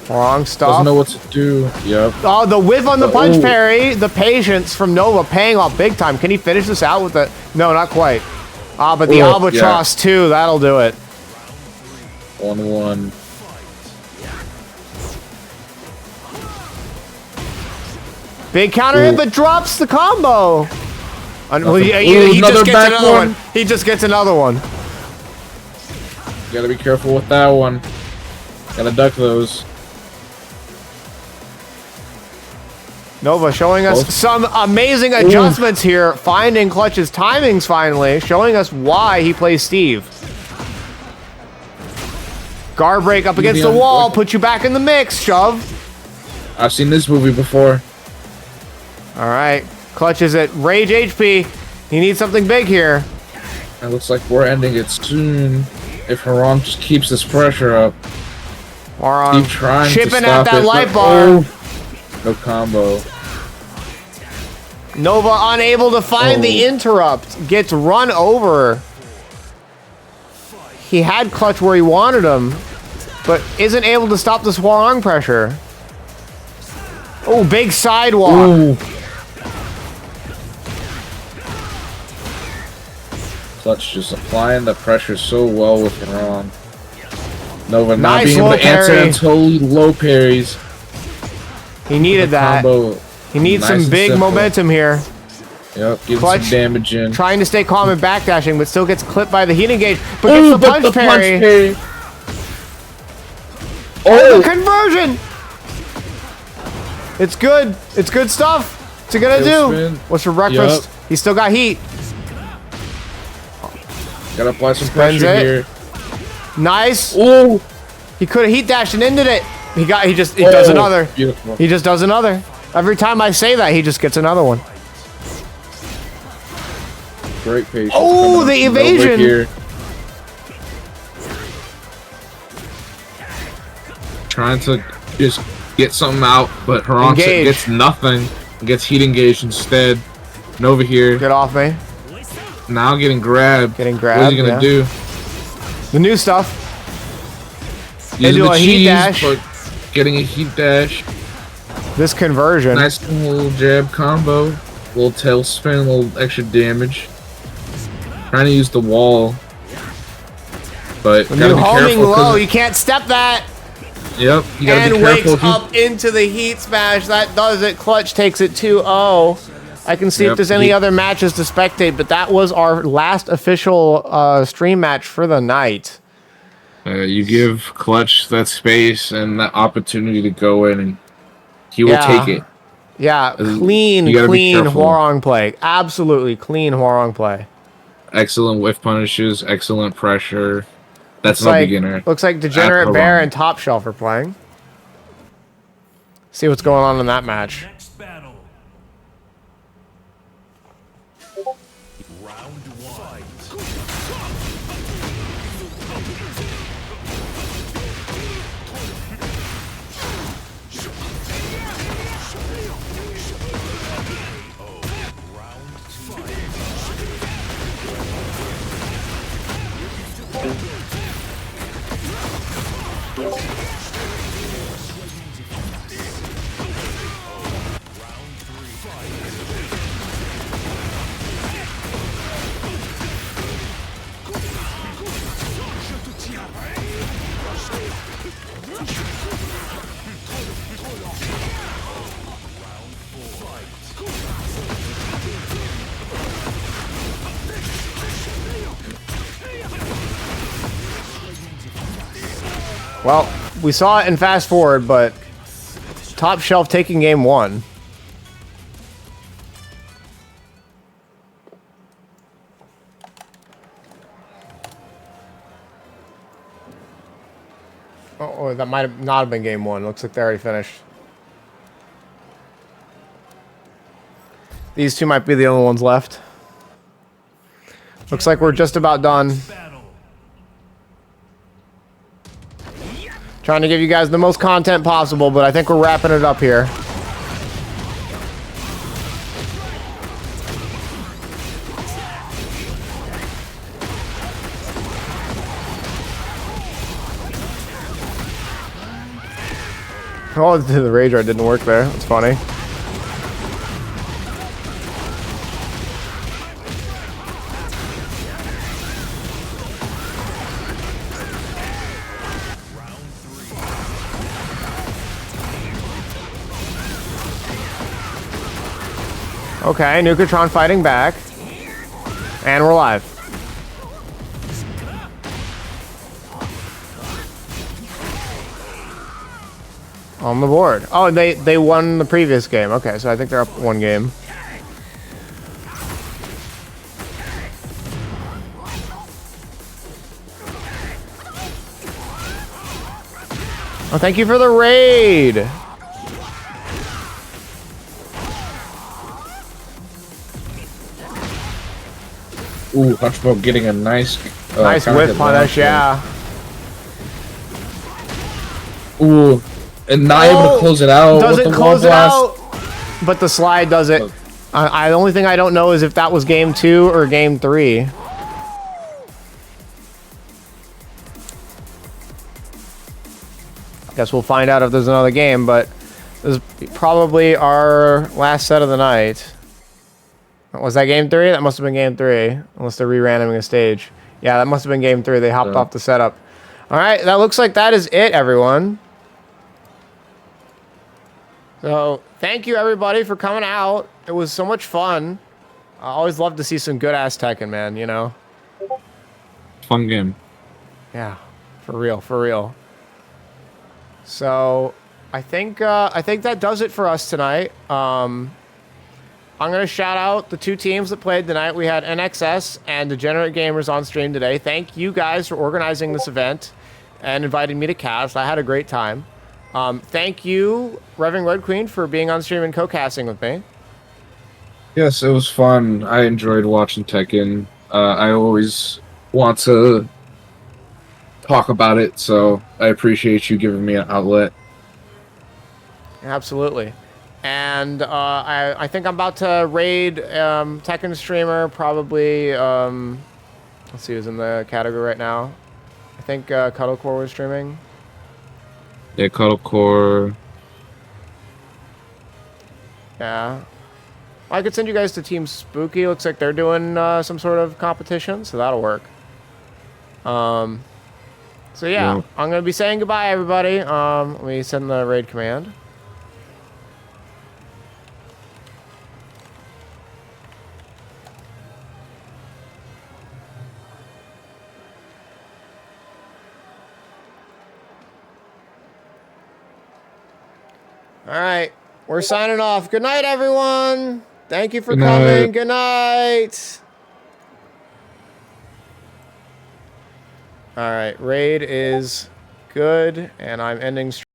Wrong stuff. Doesn't know what to do. Yep. Oh, the whiff on the punch Oh. parry. The patience from Nova paying off big time. Can he finish this out with the... No, not quite. Ah, but the Oh, Albatross too. That'll do it. 1-1. Big counter hit, Ooh. but drops the combo. Well, he another just gets back another one. one. He just gets another one. Gotta be careful with that one. Gotta duck those. Nova showing us some amazing adjustments here. Finding Clutch's timings finally. Showing us why he plays Steve. Guard break up against the wall. Put you back in the mix. Shove. I've seen this movie before. All right. Clutch is at Rage HP. He needs something big here. It looks like we're ending it soon. If Haram just keeps this pressure up. Or Keep trying to chipping stop at that it, light but- bar. oh, no combo. Nova unable to find the interrupt. Gets run over. He had Clutch where he wanted him, but isn't able to stop the Swarang pressure. Oh, big sidewalk. Ooh. Clutch just applying the pressure so well with Haram. Nova not Nice being able low to answer parry. until low parries. He needed that. Combo. He needs Nice some and big simple. momentum here. Yep, getting Clutch some damage in. Trying to stay calm and backdashing, but still gets clipped by the heat engage. But gets the punch parry. Oh, the conversion! It's good. It's good stuff. What's he gonna Tail do? spin. What's for breakfast? Yup. He's still got heat. Gotta apply some Spins pressure it. here. Nice. Oh, He could have heat dashed and ended it. He does another. Beautiful. He just does another. Every time I say that, he just gets another one. Great patience. Oh, coming the from Nova evasion. here. Trying to just get something out, but Haram Engage. gets nothing. Gets heat engaged instead. Nova here. Get off me. Now getting grabbed. Getting What is grabbed, he gonna yeah. do? The new stuff. Using Into the a heat cheese, dash. but getting a heat dash. This conversion. Nice little jab combo. Little tail spin, a little extra damage. Trying to use the wall. But When gotta you're be homing careful. 'cause low, it- you can't step that. Yep, you gotta And be wakes careful. up into the heat smash. That does it. Clutch takes it 2-0. I can see if Yep, there's any other matches to spectate, but that was our last official stream match for the night. You give Clutch that space and that opportunity to go in, and he will take it. Yeah, You gotta be clean careful. Hwoarang play. Absolutely clean Hwoarang play. Excellent whiff punishes, excellent pressure. That's no beginner. Looks like At Degenerate Bear Haran. and Top Shelf are playing. See what's going on in that match. Next battle. Round one. Well, we saw it in Fast Forward, but Top Shelf taking game one. Oh, that might have not have been game one. Looks like they already finished. These two might be the only ones left. Looks like we're just about done. Battle. Trying to give you guys the most content possible, but I think we're wrapping it up here. Oh, the rage art didn't work there. That's funny. Okay, Nukatron fighting back. And we're live. On the board. Oh, they won the previous game. Okay, so I think they're up one game. Oh, thank you for the raid. Ooh, Hunchback getting a nice Nice counter whip hit punish, launch yeah. there. Ooh, and not able to close it out. Doesn't with the close it blast. out, but the slide does it. The only thing I don't know is if that was game 2 or game 3. Guess we'll find out if there's another game, but this is probably our last set of the night. Was that game 3? That must have been game 3, unless they're re-randoming a stage. Yeah, that must have been game 3. They hopped off the setup. All right, that looks like that is it, everyone. So, thank you, everybody, for coming out. It was so much fun. I always love to see some good-ass Tekken, man, you know? Fun game. Yeah, for real, for real. So, I think that does it for us tonight. I'm going to shout out the two teams that played tonight. We had NxS and Degenerate Gamers on stream today. Thank you guys for organizing this event and inviting me to cast. I had a great time. Thank you, Reverend Red Queen, for being on stream and co-casting with me. Yes, it was fun. I enjoyed watching Tekken. I always want to talk about it, so I appreciate you giving me an outlet. Absolutely. And I think I'm about to raid Tekken streamer, probably, let's see who's in the category right now. I think Cuddlecore was streaming. Yeah, Cuddlecore. Yeah. I could send you guys to Team Spooky. Looks like they're doing some sort of competition, so that'll work. So yeah, I'm going to be saying goodbye, everybody. Let me send the raid command. All right. We're signing off. Good night, everyone. Thank you for Good coming. night. Good night. All right. Raid is good, and I'm ending.